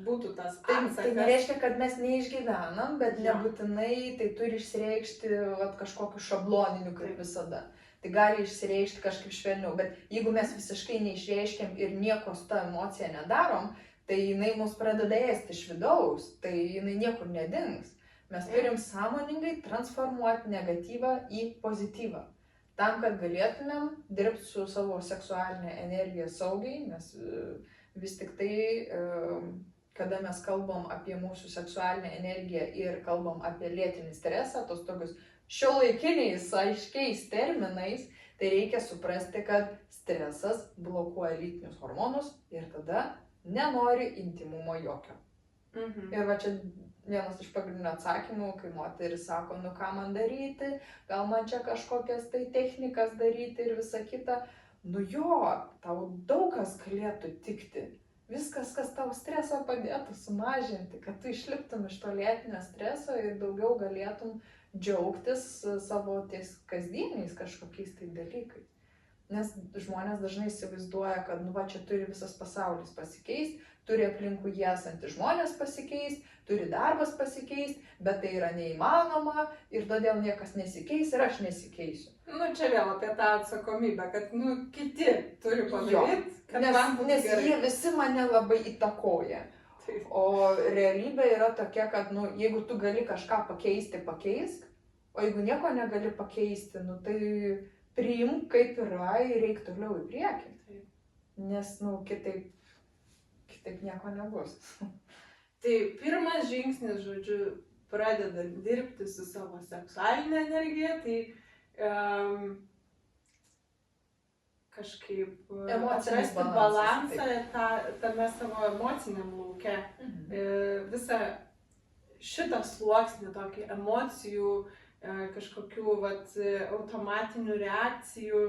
būtų tas atsakas. Tai nereiškia, kad mes neišgyvenam, bet nebūtinai tai turi išsireikšti kažkokiu šabloniniu kaip visada. Tai gali išsireikšti kažkaip švelniau, bet jeigu mes visiškai neišreiškiam ir nieko su ta emocija nedarom, tai jinai mus pradeda ėsti iš vidaus, tai jinai niekur nedings. Mes turim sąmoningai transformuoti negatyvą į pozityvą. Tam, kad galėtumėm dirbti su savo seksualinė energija saugiai, nes vis tik tai, kada mes kalbam apie mūsų seksualinę energiją ir kalbam apie lėtinį stresą, tos tokius šiuolaikiniais, aiškiais terminais, tai reikia suprasti, kad stresas blokuoja lytinius hormonus ir tada nenori intymumo jokio. Ir va čia vienas iš pagrindinių atsakymų, kai moteris sako, ką man daryti, gal man čia kažkokias tai technikas daryti ir visa kita. Jo, tau daug kas galėtų tikti. Viskas, kas tau stresą padėtų sumažinti, kad tu išliptum iš to lėtinio streso ir daugiau galėtum džiaugtis savo ties kasdieniais kažkokiais tai dalykais. Nes žmonės dažnai įsivaizduoja, kad nu va čia turi visas pasaulis pasikeisti, turi aplinkui jie esantys žmonės pasikeisti, turi darbas pasikeisti, bet tai yra neįmanoma ir todėl niekas nesikeis ir aš nesikeisiu. Nu, čia vėl apie tą atsakomybę, kad, nu, kiti turi padaryti, kad man būtų Nes gerai. jie visi mane labai įtakoja. Taip. O realybė yra tokia, kad, nu, jeigu tu gali kažką pakeisti, pakeisk, o jeigu nieko negali pakeisti, nu, tai priimk kaip yra ir reik toliau į priekį. Taip. Nes, nu, kitaip nieko nebus. Tai pirmas žingsnis, žodžiu, pradedant dirbti su savo seksualinė energija, tai kažkaip atrasti balansą tame savo emociniam lauke. Visą šitą sluoksnį, tokį emocijų, kažkokių automatinių reakcijų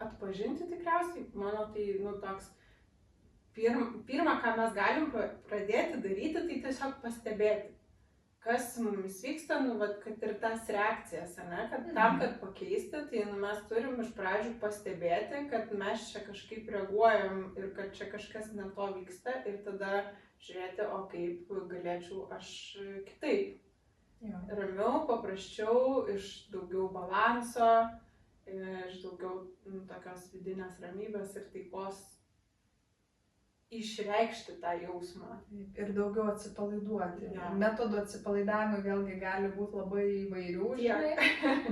atpažinti tikriausiai. Mano tai, nu, toks pirma, ką mes galim pradėti daryti, tai tiesiog pastebėti, kas su mumis vyksta, nu, kad ir tas reakcijas, ne, kad tam, kad pakeisti, tai nu, mes turim iš pradžių pastebėti, kad mes čia kažkaip reaguojam ir kad čia kažkas ne to vyksta ir tada žiūrėti, o kaip galėčiau aš kitaip. Ramiau, paprasčiau, iš daugiau balanso, iš daugiau tokios vidinės ramybės ir taikos išreikšti tą jausmą. Ir daugiau atsipalaiduoti. Metodų atsipalaidavimui vėlgi gali būti labai įvairių, žinai,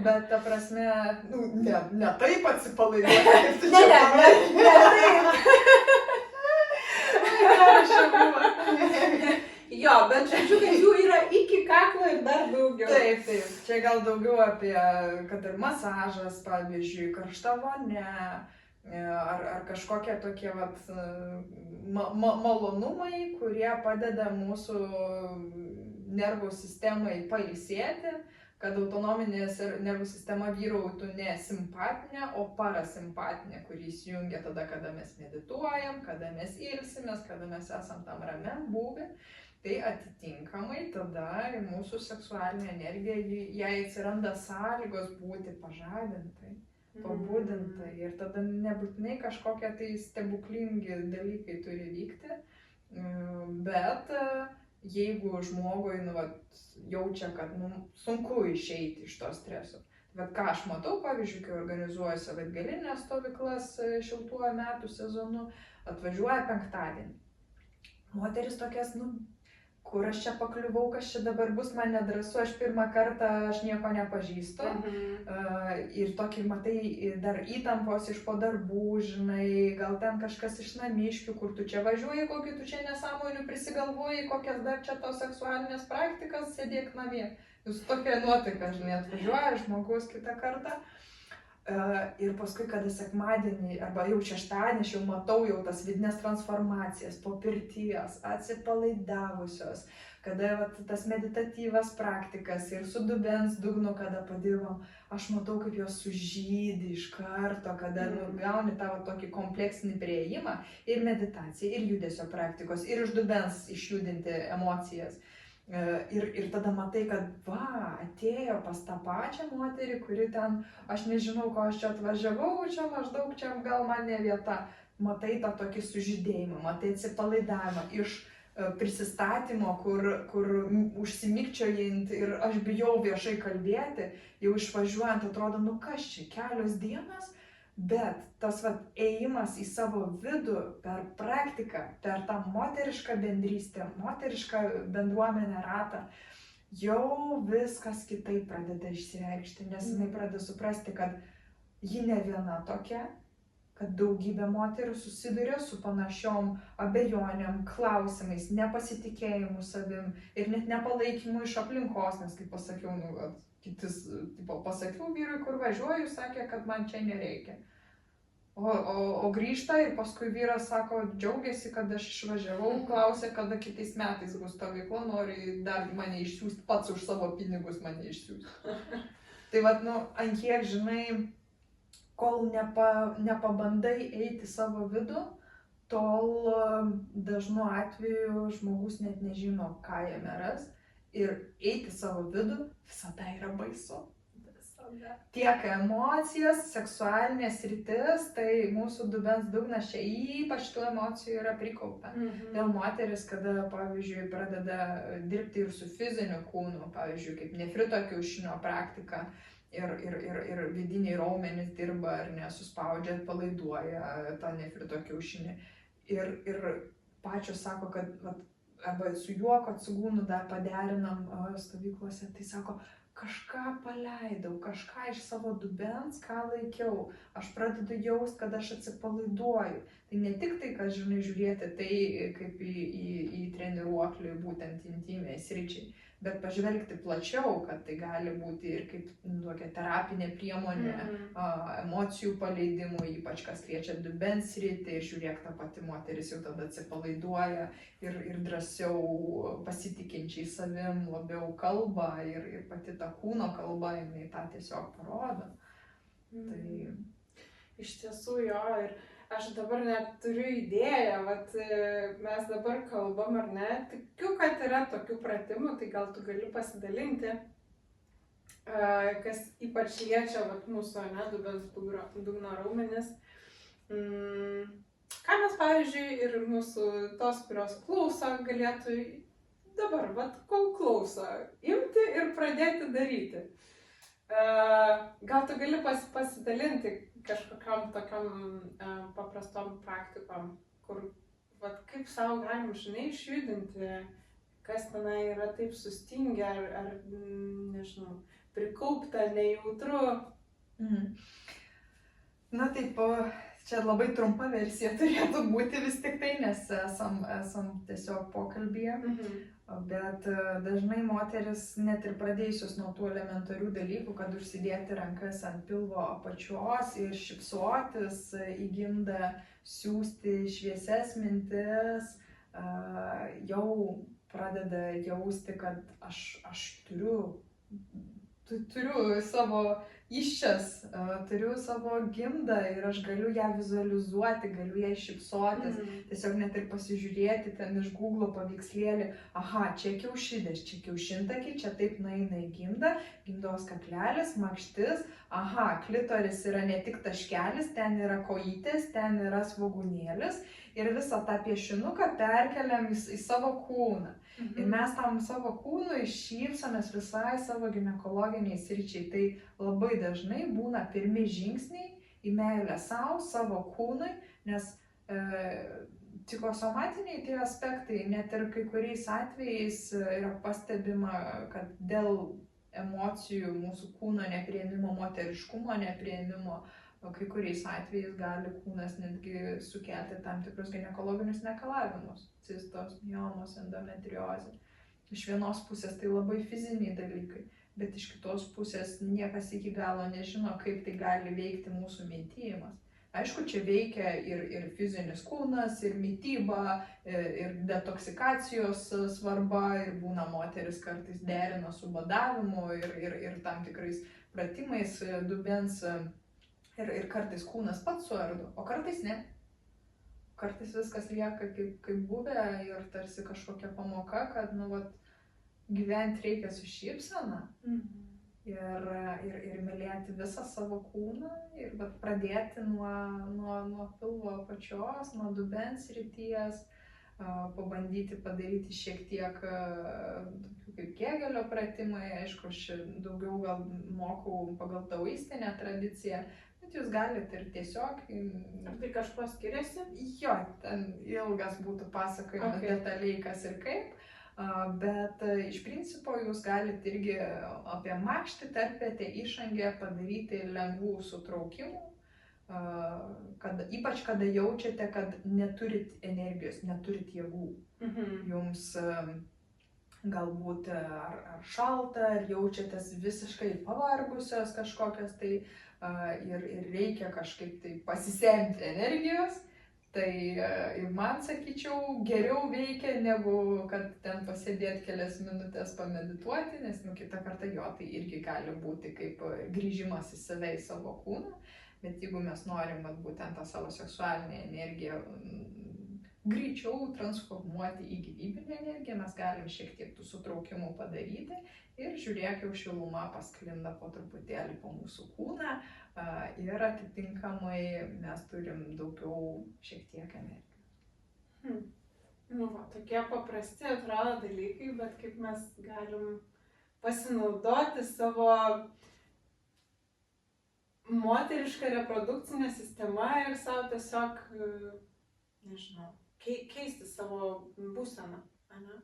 bet ta prasme, nu, ne taip atsipalaiduoti. Ne taip. Jo, bet žodžiu, kad jų yra iki kaklo ir dar daugiau. Taip. Čia gal daugiau apie, kad ir masažas, pavyzdžiui, karšta vonia, ar kažkokie tokie malonumai, kurie padeda mūsų nervų sistemai pailsėti, kad autonominė nervų sistema vyrautų ne simpatinė, o parasimpatinė, kuri įsijungia tada, kada mes medituojam, kada mes ilsimės, kada mes esam tam ramiam būvį. Tai atitinkamai tada mūsų seksualinė energija, jai atsiranda sąlygos būti pažadintai, pabudintai ir tada nebūtinai kažkokie tai stebuklingi dalykai turi vykti, bet jeigu žmogui jaučia, kad sunku išeiti iš to streso. Bet ką aš matau, pavyzdžiui, kai organizuoju savaitgalinės stovyklas šiltuoju metų sezonu, atvažiuoja penktadienį. Moteris tokias, kur aš čia pakliuvau, kas čia dabar bus, man nedrąsu, aš pirmą kartą, aš nieko nepažįstu. Ir tokį, matai, dar įtampos iš po darbų, žinai, gal ten kažkas iš namiškių, kur tu čia važiuoji, kokį tu čia nesąmonių prisigalvoji, kokias dar čia tos seksualinės praktikas, sėdėk namie. Jūs tokia nuotaika, žinai, atvažiuoja žmogus kitą kartą. Ir paskui, kada sekmadienį arba jau šeštadienį, aš jau matau jau tas vidinės transformacijas po pirties, atsipalaidavusios, kada tas meditatyvas praktikas ir su dubens dugnu, kada padirbam, aš matau, kaip jos sužydi iš karto, kada gauni tą tokį kompleksinį priėjimą ir meditaciją, ir judesio praktikos, ir iš dubens išjudinti emocijas. Ir tada matai, kad atėjo pas tą pačią moterį, kuri ten, aš nežinau, ko aš čia atvažiavau, čia maždaug čia gal man ne vieta. Matai tą tokį sužydėjimą, matai atsipalaidavimą iš prisistatymo, kur užsimikčiojant ir aš bijau viešai kalbėti, jau išvažiuojant atrodo, kas čia, kelios dienos, bet tas ėjimas į savo vidų per praktiką, per tą moterišką bendrystę, moterišką bendruomenę ratą, jau viskas kitaip pradeda išsireikšti, nes jinai pradeda suprasti, kad ji ne viena tokia, kad daugybė moterų susiduria su panašiom abejonėm, klausimais, nepasitikėjimu savim ir net nepalaikymu iš aplinkos, nes kaip pasakiau, kitis, pasakiau vyrui, kur važiuoju, sakė, kad man čia nereikia. O grįžta ir paskui vyras sako, džiaugiasi, kad aš išvažiavau, klausė, kada kitais metais bus stovykla, nori dar mane išsiųsti, pats už savo pinigus mane išsiųsti. Tai ant kiek, žinai, kol nepabandai eiti savo vidų, tol dažnu atveju žmogus net nežino, ką jame ras. Ir eiti savo vidų visada yra baisu. tiek emocijos, seksualinės sritis, tai mūsų dubens dugnas čia ypač tų emocijų yra prikaupę. Dėl moteris, kada, pavyzdžiui, pradeda dirbti ir su fiziniu kūnu, pavyzdžiui, kaip nefrito kiaušinio praktika, ir vidiniai raumenys dirba, ar ne, suspaudžia, atpalaiduoja tą nefrito kiaušinį. Ir pačios sako, kad arba su juoko atsigūnu dar paderinam stovyklose, tai sako, kažką paleidau, kažką iš savo dubens, ką laikiau. Aš pradedu jaust, kad aš atsipalaiduoju. Tai ne tik tai, kad, žinai, žiūrėti tai kaip į treniruoklį, būtent intymiai sričiai, bet pažvelgti plačiau, kad tai gali būti ir kaip tokia terapinė priemonė emocijų paleidimui, ypač kas liečia dubens sritį, ir žiūrėk, ta pati moteris jau tada atsipalaiduoja ir drąsiau pasitikinčiai savim labiau kalba ir pati ta kūno kalba, jinai tą tiesiog parodo. Tai... Iš tiesų jo, ir aš dabar net turiu idėją, vat mes dabar kalbam, ar ne, tikiu, kad yra tokių pratimų, tai gal tu gali pasidalinti, kas ypač liečia vat mūsų, ne, dubens dugno raumenis. Ką mes, pavyzdžiui, ir mūsų tos, kurios klauso, galėtų dabar, vat, kol klauso, imti ir pradėti daryti. Gal tu gali pasidalinti kažkokiam tokiam paprastom praktikom, kur, vat, kaip savo galim, žinai, išjudinti, kas tenai yra taip sustingę, ar nežinau, prikaupta, nejautru. Na taip, čia labai trumpa versija turėtų būti vis tik tai, nes esam tiesiog pokalbyje. Bet dažnai moteris, net ir pradėjusios nuo tų elementarių dalykų, kad užsidėti rankas ant pilvo apačios ir šypsotis į gimdą, siųsti šviesias mintis, jau pradeda jausti, kad aš turiu savo iščias, turiu savo gimdą ir aš galiu ją vizualizuoti, galiu ją šypsotis, tiesiog net ir pasižiūrėti ten iš Google paveikslėlį, aha, čia kiaušidės, čia kiaušintakiai, čia taip nueina į gimdą, gimdos kaklelis, makštis, aha, klitoris yra ne tik taškelis, ten yra kojytės, ten yra svogūnėlis ir visą tą piešinuką perkeliam į savo kūną. Ir mes tam savo kūnui šypsomės visai savo ginekologiniai sričiai. Tai labai dažnai būna pirmi žingsniai į meilę savo kūnui, nes psichosomatiniai tie aspektai, net ir kai kuriais atvejais yra pastebima, kad dėl emocijų mūsų kūno nepriėmimo, moteriškumo nepriėmimo, kai kuriais atvejais gali kūnas netgi sukelti tam tikrus ginekologinius nekalavimus, cistos, miomos, endometriozė. Iš vienos pusės tai labai fiziniai dalykai, bet iš kitos pusės niekas iki galo nežino, kaip tai gali veikti mūsų maityjimas. Aišku, čia veikia ir fizinis kūnas, ir mityba, ir detoksikacijos svarba, ir būna moteris kartais derina su badavimu ir tam tikrais pratimais dubens. Ir kartais kūnas pats suardo, o kartais ne. Kartais viskas lieka kaip buvę ir tarsi kažkokia pamoka, kad, gyventi reikia su šypsena ir mylėti visą savo kūną ir pradėti nuo pilvo apačios, nuo dubens srities, pabandyti padaryti šiek tiek tokių kaip Kegelio pratimai, aišku, aš daugiau gal mokau pagal taoistinę tradiciją, bet jūs galite ir tiesiog... Ar tai kažkuo skiriasi? Jo, ten ilgas būtų pasakojimas detaliai kas ir kaip, bet iš principo jūs galite irgi apie makštį tarpvietę išangę padaryti lengvų sutraukimų, ypač kada jaučiate, kad neturit energijos, neturit jėgų. Jums galbūt ar šalta, ar jaučiatės visiškai pavargusios kažkokios tai ir reikia kažkaip tai pasisemti energijos, tai ir man, sakyčiau, geriau veikia negu kad ten pasėdėti kelias minutės pamedituoti, nes kitą kartą tai irgi gali būti kaip grįžimas į save, į savo kūną, bet jeigu mes norim būtent tą savo seksualinę energiją greičiau transformuoti į gyvybinę energiją, mes galim šiek tiek tų sutraukimų padaryti ir žiūrėk, jau šiluma pasklinda po truputėlį po mūsų kūną ir atitinkamai mes turim daugiau šiek tiek energijos. Nu, va, tokie paprasti atrodo dalykai, bet kaip mes galim pasinaudoti savo moterišką reprodukcinę sistemą ir savo tiesiog, nežinau, keisti savo būseną, ane?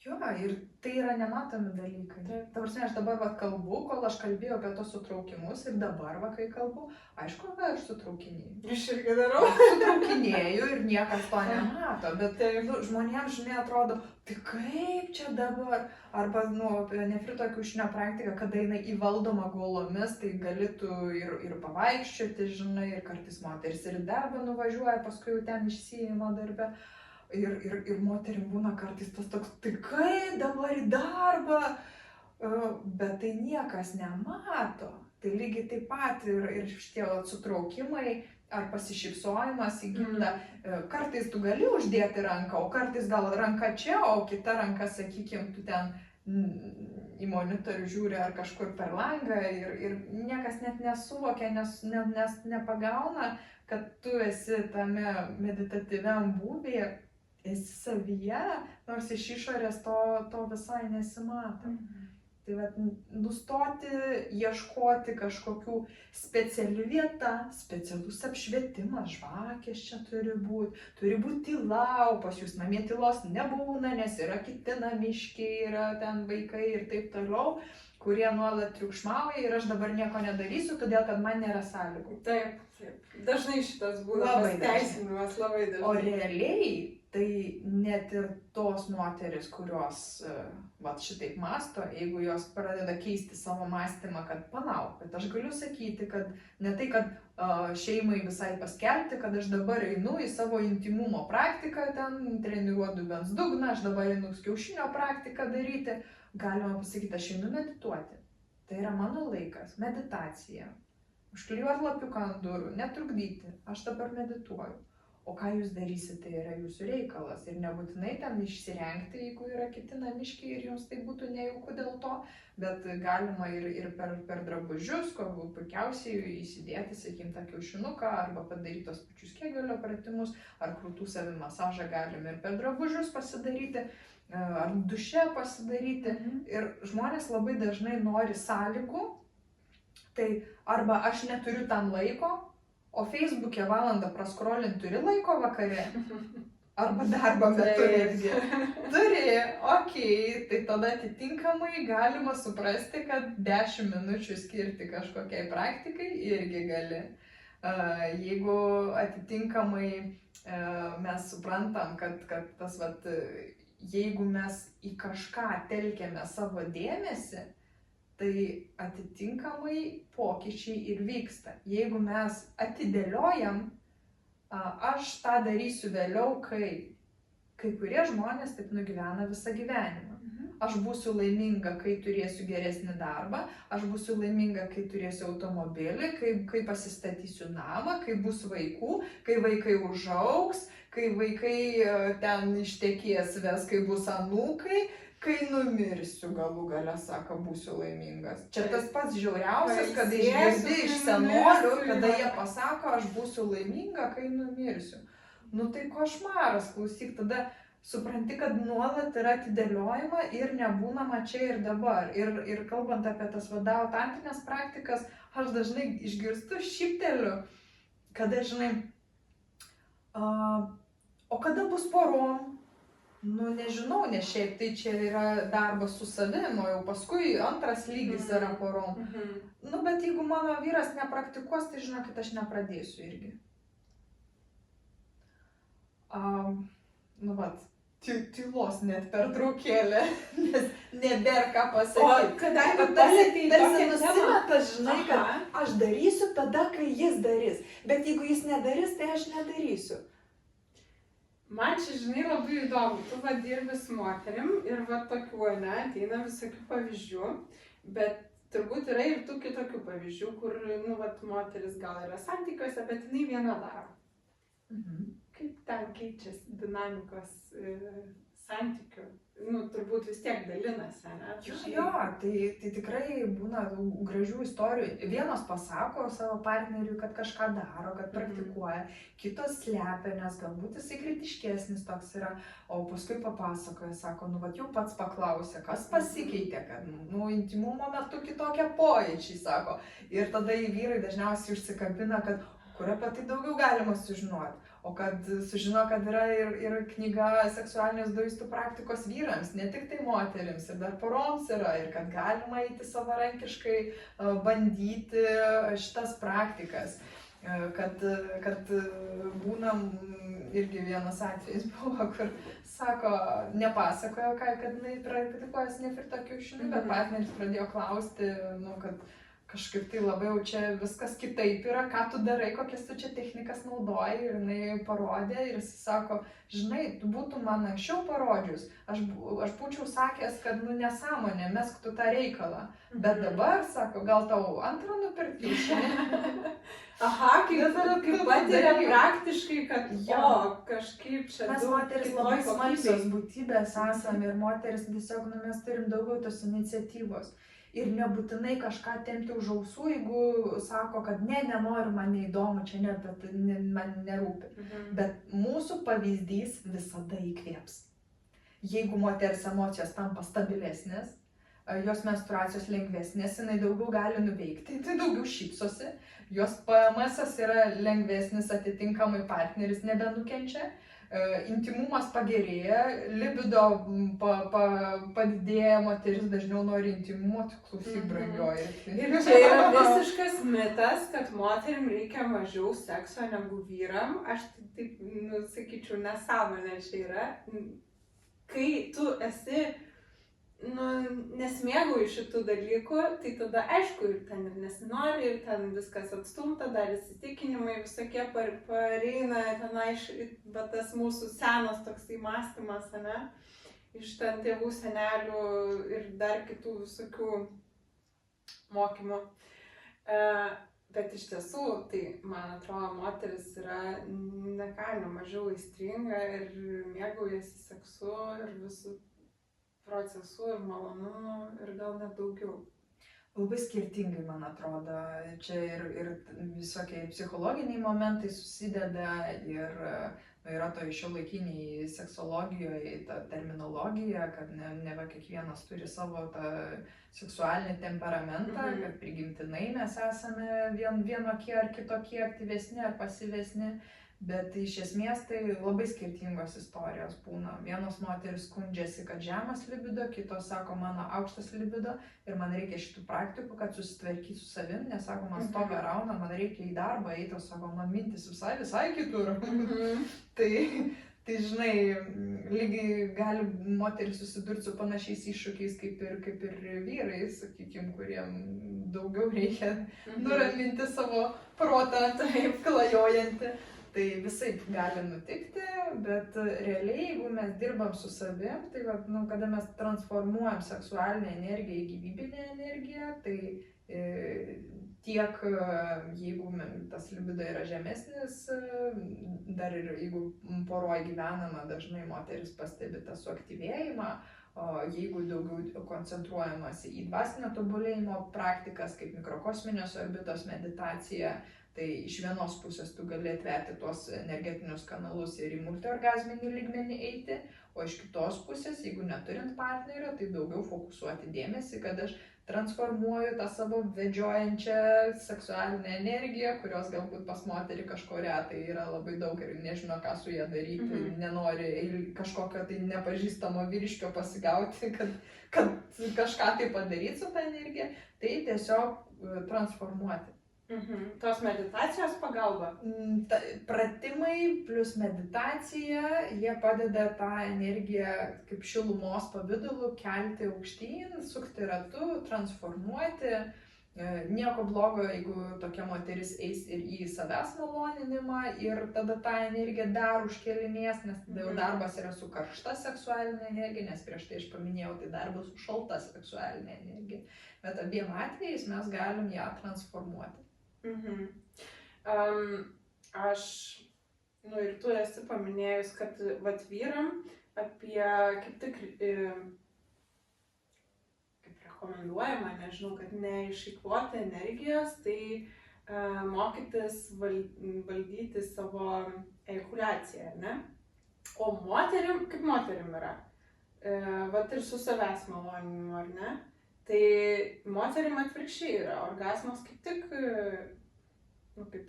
Jo, ir tai yra nematomi dalykai. Ta prasme, aš dabar kalbu, kol aš kalbėjau apie tos sutraukimus ir dabar, kai kalbu, aišku, aš sutraukinėjau. Aš irgi darau. Sutraukinėjau ir niekas to nemato, bet žmonėms, žinai, atrodo, tai kaip čia dabar, arba, nefrito kiaušinio praktika, kada jinai įvaldoma guolomis, tai galėtų ir pavaikščioti, žinai, ir kartais moteris ir į darbą nuvažiuoja, paskui jau ten išsiima darbe. Ir moterim būna kartais tas toks, tai kaip dabar į darbą, bet tai niekas nemato. Tai lygiai taip pat ir šitie sutraukimai ar pasišypsojimas į gimdą, kartais tu gali uždėti ranką, o kartais gal ranka čia, o kita ranka, sakykime, tu ten į monitorių žiūri ar kažkur per langą ir niekas net nesuvokia, nes nepagauna, kad tu esi tame meditatyviam būvyje, esi savyje, nors iš išorės to visai nesimato. Tai nustoti ieškoti kažkokių specialių vieta, specialus apšvietimas, žvakės čia turi būti tyla, o pas jūs namie tylos nebūna, nes yra kiti namiškiai, yra ten vaikai ir taip toliau, kurie nuolat triukšmauja ir aš dabar nieko nedarysiu, todėl kad man nėra sąlygų. Taip. Dažnai šitas būna pasiteisinimas, labai dažnai. O realiai tai net ir tos moteris, kurios šitaip masto, jeigu jos pradeda keisti savo mąstymą, kad palauk, bet aš galiu sakyti, kad ne tai, kad šeimai visai paskelbti, kad aš dabar einu į savo intimumo praktiką, ten treniruoju dubens dugną, aš dabar einu kiaušinio praktiką daryti, galima pasakyti, aš einu medituoti. Tai yra mano laikas, meditacija. Užklijuoti lapiuką ant durų, netrukdyti, aš dabar medituoju. O ką jūs darysite, tai yra jūsų reikalas. Ir nebūtinai ten išsirengti, jeigu yra kiti namiškiai ir jums tai būtų nejauku dėl to, bet galima ir per drabužius, ko puikiausiai įsidėti, sakykim, tą kiaušinuką, arba padaryti tos pačius Kegelio pratimus, ar krūtų savimasažą galime ir per drabužius pasidaryti, ar duše pasidaryti. Ir žmonės labai dažnai nori sąlygų, tai arba aš neturiu tam laiko, o Facebook'e valandą praskrolint turi laiko vakare? Arba darbo metu netgi. Turi, okei, tai tada atitinkamai galima suprasti, kad 10 minučių skirti kažkokiai praktikai irgi gali. Jeigu atitinkamai mes suprantam, kad tas jeigu mes į kažką telkiame savo dėmesį, tai atitinkamai pokyčiai ir vyksta. Jeigu mes atidėliojam, aš tą darysiu vėliau, kai kurie žmonės taip nugyvena visą gyvenimą. Aš būsiu laiminga, kai turėsiu geresnį darbą, aš būsiu laiminga, kai turėsiu automobilį, kai pasistatysiu namą, kai bus vaikų, kai vaikai užaugs, kai vaikai ten ištekės ves, kai bus anūkai, kai numirsiu, galų gale sako, būsiu laimingas. Čia tas pats žiauriausias, kada išgirdi iš senolių, kada jie pasako, aš būsiu laiminga, kai numirsiu. Nu tai košmaras, klausyk, tada supranti, kad nuolat yra atidėliojama ir nebūnama čia ir dabar. Ir kalbant apie tas Dao tantrines praktikas, aš dažnai išgirstu, šypteliu, kada, žinai, o kada bus porom? Nu, nežinau, nes šiaip tai čia yra darbas su savim, o jau paskui antras lygis yra porom. Nu, bet jeigu mano vyras nepraktikuos, tai žinokit, aš nepradėsiu irgi. Tylos net pertraukėlė, nes nebėra ką pasakyti. O kadangi tarsi nusimeta, žinai, kad aš darysiu tada, kai jis darys. Bet jeigu jis nedarys, tai aš nedarysiu. Man čia, žinai, labai įdomu, tu dirbi su moterim ir tokių, ateina visokių pavyzdžių, bet turbūt yra ir tų kitokių pavyzdžių, kur, moteris gal yra santykiuose, bet jinai viena daro. ten keičiasi dinamikos santykių? Turbūt vis tiek dalinasi, ne? Jo, tai tikrai būna gražių istorijų. Vienos pasako savo partneriui, kad kažką daro, kad praktikuoja, kitos slepia, nes galbūt jisai kritiškesnis toks yra, o paskui papasakoja, sako, vat jau pats paklausė, kas pasikeitė, kad, intimumo metu kitokie pojūčiai, sako. Ir tada vyrai dažniausiai užsikabina, kad kur apie tai daugiau galima sužinoti. O kad sužino, kad yra ir knyga seksualinės doistų praktikos vyrams, ne tik tai moterims, ir dar poroms yra, ir kad galima eiti savarankiškai, bandyti šitas praktikas. Kad būnam, irgi vienas atvejis buvo, kur sako, nepasakojo, kad jinai praktikuoja snifrito kiaušinių, bet partneris pradėjo klausti, kad kažkaip tai labai jau čia viskas kitaip yra, ką tu darai, kokias tu čia technikas naudoji, ir jinai parodė ir jis sako, žinai, tu būtum man anksčiau parodžius, aš būčiau sakęs, kad nesąmonė, mesk tu tą reikalą, bet dabar, sako, gal tau antrą nupirkti kiaušinį. Aha, kaip patiria praktiškai, kad kažkaip čia mes moteris labai smalsios būtybės esam ir moteris tiesiog, mes turim daugiau tos iniciatyvos. Ir nebūtinai kažką tempti už ausų, jeigu sako, kad nenoriu, man neįdomu, čia man nerūpi. Bet mūsų pavyzdys visada įkvėps. Jeigu moters emocijos tampa stabilesnės, jos menstruacijos lengvesnės, jinai daugiau gali nuveikti, tai daugiau šypsosi, jos PMS yra lengvesnis, atitinkamai partneris nebenukenčia. Intimumas pagerėja, libido padidėja, moteris dažniau nori intimumo, tik klausyk brangioji. Ir čia yra visiškas mitas, kad moterim reikia mažiau sekso negu vyram. Aš taip, sakyčiau, nesąmonė čia yra. Kai tu esi, nesimėgauji šitų dalykų, tai tada aišku, ir ten ir nesinori, ir ten viskas atstumta, dar įsitikinimai visokie pareina, bet tas mūsų senas toksai mąstymas, ne, iš ten tėvų, senelių ir dar kitų visokių mokymų. Bet iš tiesų, tai man atrodo, moteris yra ne ką mažiau aistringa ir mėgaujasi seksu ir visų procesų ir malonumų ir gal net daugiau. Labai skirtingai, man atrodo. Čia ir visokie psichologiniai momentai susideda ir yra to šiuolaikiniai seksologijoje ta terminologija, kad ne kiekvienas turi savo tą seksualinį temperamentą, kad prigimtinai mes esame vienokie ar kitokie, aktyvesni ar pasyvesni. Bet iš esmės tai labai skirtingos istorijos būna. Vienos moteris skundžiasi, kad žemas libido, kitos sako, mano aukštas libido ir man reikia šitų praktikų, kad susitvarkyt su savim, nes sako, man stogą rauna, man reikia į darbą eiti, o sako, man mintis visai kitur. Tai žinai, lygiai gali moteris susidurti su panašiais iššūkiais kaip ir vyrai, sakykime, kuriem daugiau reikia nuraminti savo protą, taip klajojantį. Tai visaip gali nutikti, bet realiai, jeigu mes dirbam su savim, tai kada mes transformuojam seksualinę energiją į gyvybinę energiją, tai tiek jeigu tas libido yra žemesnis, dar ir jeigu poroj gyvenama, dažnai moteris pastebi tą suaktyvėjimą, o jeigu daugiau koncentruojamasi į dvasinio tobulėjimo praktikas, kaip mikrokosminės orbitos meditacija, tai iš vienos pusės tu gali atverti tuos energetinius kanalus ir į multiorgazminį lygmenį eiti, o iš kitos pusės, jeigu neturint partnerio, tai daugiau fokusuoti dėmesį, kad aš transformuoju tą savo vedžiojančią seksualinę energiją, kurios galbūt pas moterį kažko retai yra labai daug ir nežino, ką su ją daryti, nenori kažkokio tai nepažįstamo vyriškio pasigauti, kad kažką tai padaryti su tą energiją, tai tiesiog transformuoti. Tos meditacijos pagalba? Pratimai plus meditacija, jie padeda tą energiją kaip šilumos pavidalu kelti aukštyn, sukti ratu, transformuoti. Nieko blogo, jeigu tokia moteris eis ir į savęs maloninimą ir tada tą energiją dar užkelinės, nes tada jau darbas yra su karšta seksualinė energija, nes prieš tai aš paminėjau, tai darbas su šalta seksualinė energija. Bet abiem atvejais mes galim ją transformuoti. Aš Nu ir tu esi paminėjus, kad vat vyram apie kaip tik kaip rekomenduojama, nežinau, kad neišeikvoti energijos, tai mokytis valdyti savo ejakuliaciją, ne? O moterim, kaip moterim yra? Vat ir su savęs maloninimu, ar ne? Tai moterim atvirkščiai yra. Orgasmas kaip tik kaip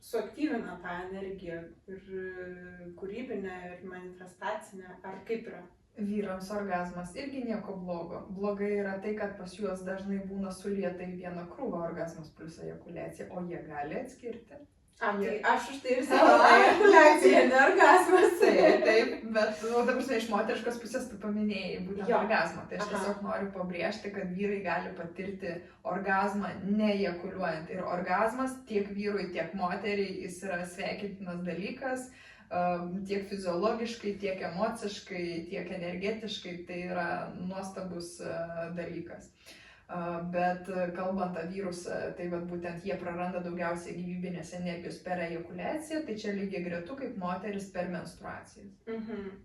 suaktyvina tą energiją ir kūrybinę, ir manifestacinę, ar kaip yra? Vyrams orgasmas irgi nieko blogo. Blogai yra tai, kad pas juos dažnai būna sulietai vieną krūvą orgasmas plus ejakuliacija, o jie gali atskirti. Tai aš už tai ir savo ejakuliaciją, ne orgasmas. Taip, bet dabar iš moteriškos pusės tu paminėjai būtent orgasmą. Tai aš tiesiog noriu pabrėžti, kad vyrai gali patirti orgasmą neejakuliuojant. Ir orgasmas tiek vyrui, tiek moteriai jis yra sveikintinas dalykas. Tiek fiziologiškai, tiek emociškai, tiek energetiškai, tai yra nuostabus dalykas. Bet kalbant apie vyrus, tai būtent jie praranda daugiausiai gyvybinės energijos per ejakuliaciją, tai čia lygiai gretu kaip moteris per menstruacijas.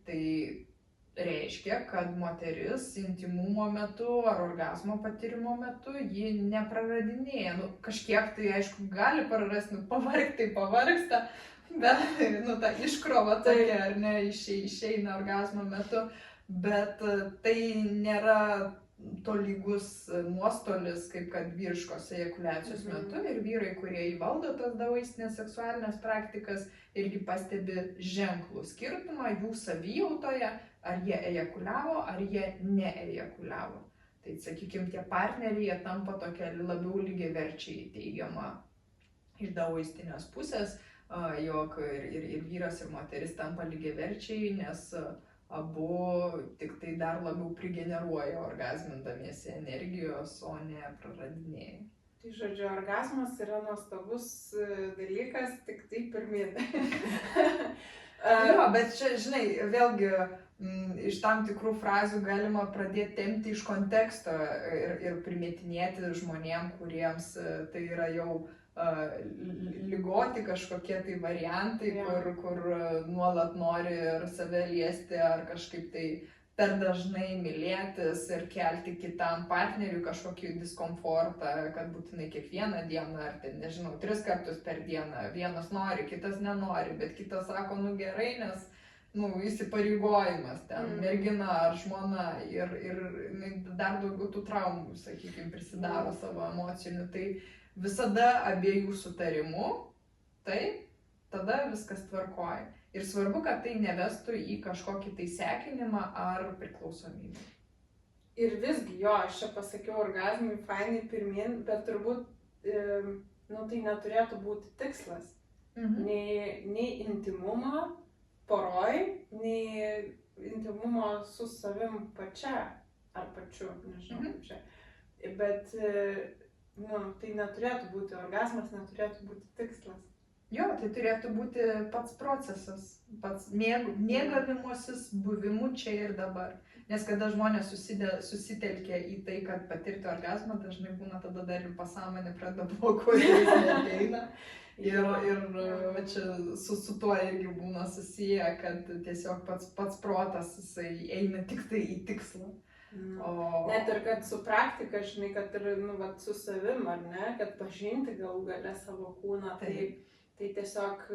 Tai reiškia, kad moteris intimumo metu ar orgasmo patyrimo metu ji nepraradinėja. Kažkiek tai aišku gali prarasti, pavargti, pavargsta. Bet, ta iškrova tokia, ar ne, išeina orgasmo metu, bet tai nėra tolygus nuostolis, kaip kad vyriškos ejakuliacijos metu. Ir vyrai, kurie įvaldo tas daoistinės seksualinės praktikas, irgi pastebi ženklų skirtumą jų savijautoje, ar jie ejakuliavo, ar jie neejakuliavo. Tai, sakykime, tie partneriai, jie tampa tokia labiau lygiaverčiai teigiama iš daoistinės pusės, jog ir vyras, ir moteris tampa lygiaverčiai, nes abu tik tai dar labiau prigeneruoja orgasmindamiesi energijos, o ne praradinėja. Tai žodžiu, orgasmas yra nuostabus dalykas, tik tai pirmin. Jo, bet čia, žinai, vėlgi iš tam tikrų frazių galima pradėti tempti iš konteksto ir primėtinėti žmonėm, kuriems tai yra jau ligoti kažkokie tai variantai, kur nuolat nori ir save liesti ar kažkaip tai per dažnai mylėtis ir kelti kitam partneriui kažkokį diskomfortą, kad būtinai kiekvieną dieną ar ten, nežinau, 3 kartus per dieną. Vienas nori, kitas nenori, bet kitas sako, gerai, nes įsipareigojimas ten, mergina ar žmona ir dar daugiau tų traumų, sakykime, prisidaro savo emocinių. Tai visada abiejų sutarimu, taip, tada viskas tvarkoja. Ir svarbu, kad tai nevestų į kažkokį tai sekinimą ar priklausomybę. Ir visgi, aš čia pasakiau orgasmui, fainai pirmin, bet turbūt tai neturėtų būti tikslas. Nei intimumo poroj, nei intimumo su savim pačia ar pačiu, nežinau kaip čia. Bet tai neturėtų būti orgasmas, neturėtų būti tikslas. Jo, tai turėtų būti pats procesas, pats mėgavimosis buvimu čia ir dabar. Nes kada žmonės susitelkia į tai, kad patirti orgasmą, dažnai būna tada dar ir pasąmonė pradeda blokuoti, jis neateina. Ir čia su tuo irgi būna susiję, kad tiesiog pats protas jisai eina tik tai į tikslą. Net ir kad su praktika, žinai, kad ir su savim, ar ne, kad pažinti galų gale savo kūną, tai tiesiog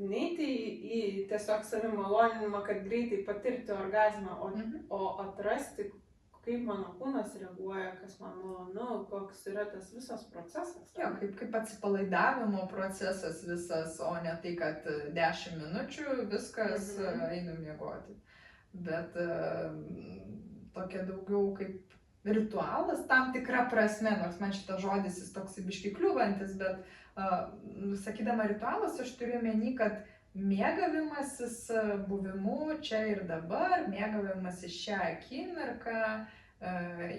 neiti į tiesiog savimaloninimą, kad greitai patirti orgasmą, o atrasti, kaip mano kūnas reaguoja, kas man malonu, koks yra tas visas procesas. Jo, kaip atsipalaidavimo procesas visas, o ne tai, kad 10 minučių viskas einu miegoti. Bet tokia daugiau kaip ritualas tam tikra prasme, nors man šitas žodis jis toks biški kliūvantis, bet sakydama ritualas aš turiu omeny, kad mėgavimasis buvimu čia ir dabar, mėgavimasis šią akimirką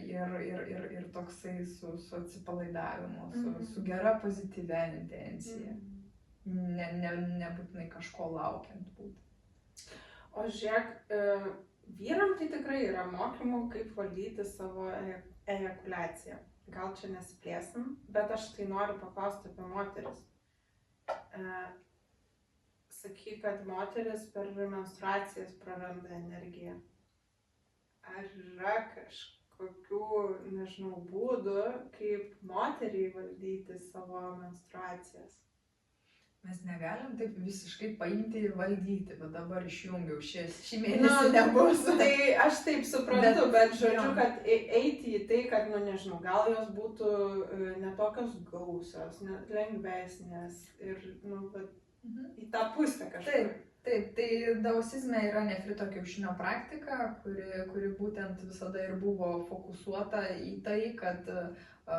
ir toksai su atsipalaidavimu, su gera pozityvia intencija, nebūtinai kažko laukiant būti. O žiūrėk, vyram tai tikrai yra mokymų, kaip valdyti savo ejakuliaciją. Gal čia nesiplėsim, bet aš tai noriu paklausti apie moteris. sakai, kad moteris per menstruacijas praranda energiją. Ar yra kažkokių, nežinau, būdų, kaip moteriai valdyti savo menstruacijas? Mes negalim taip visiškai paimti ir valdyti, bet dabar išjungiau šį mėnesį nebus. Tai aš taip suprantu, bet žodžiu, kad eiti į tai, kad, nežinau, gal jos būtų netokios gausios, lengvesnės ir, į tą pusę kažkaip. Taip, tai daosizme yra nefrito kiaušinio praktika, kuri būtent visada ir buvo fokusuota į tai, kad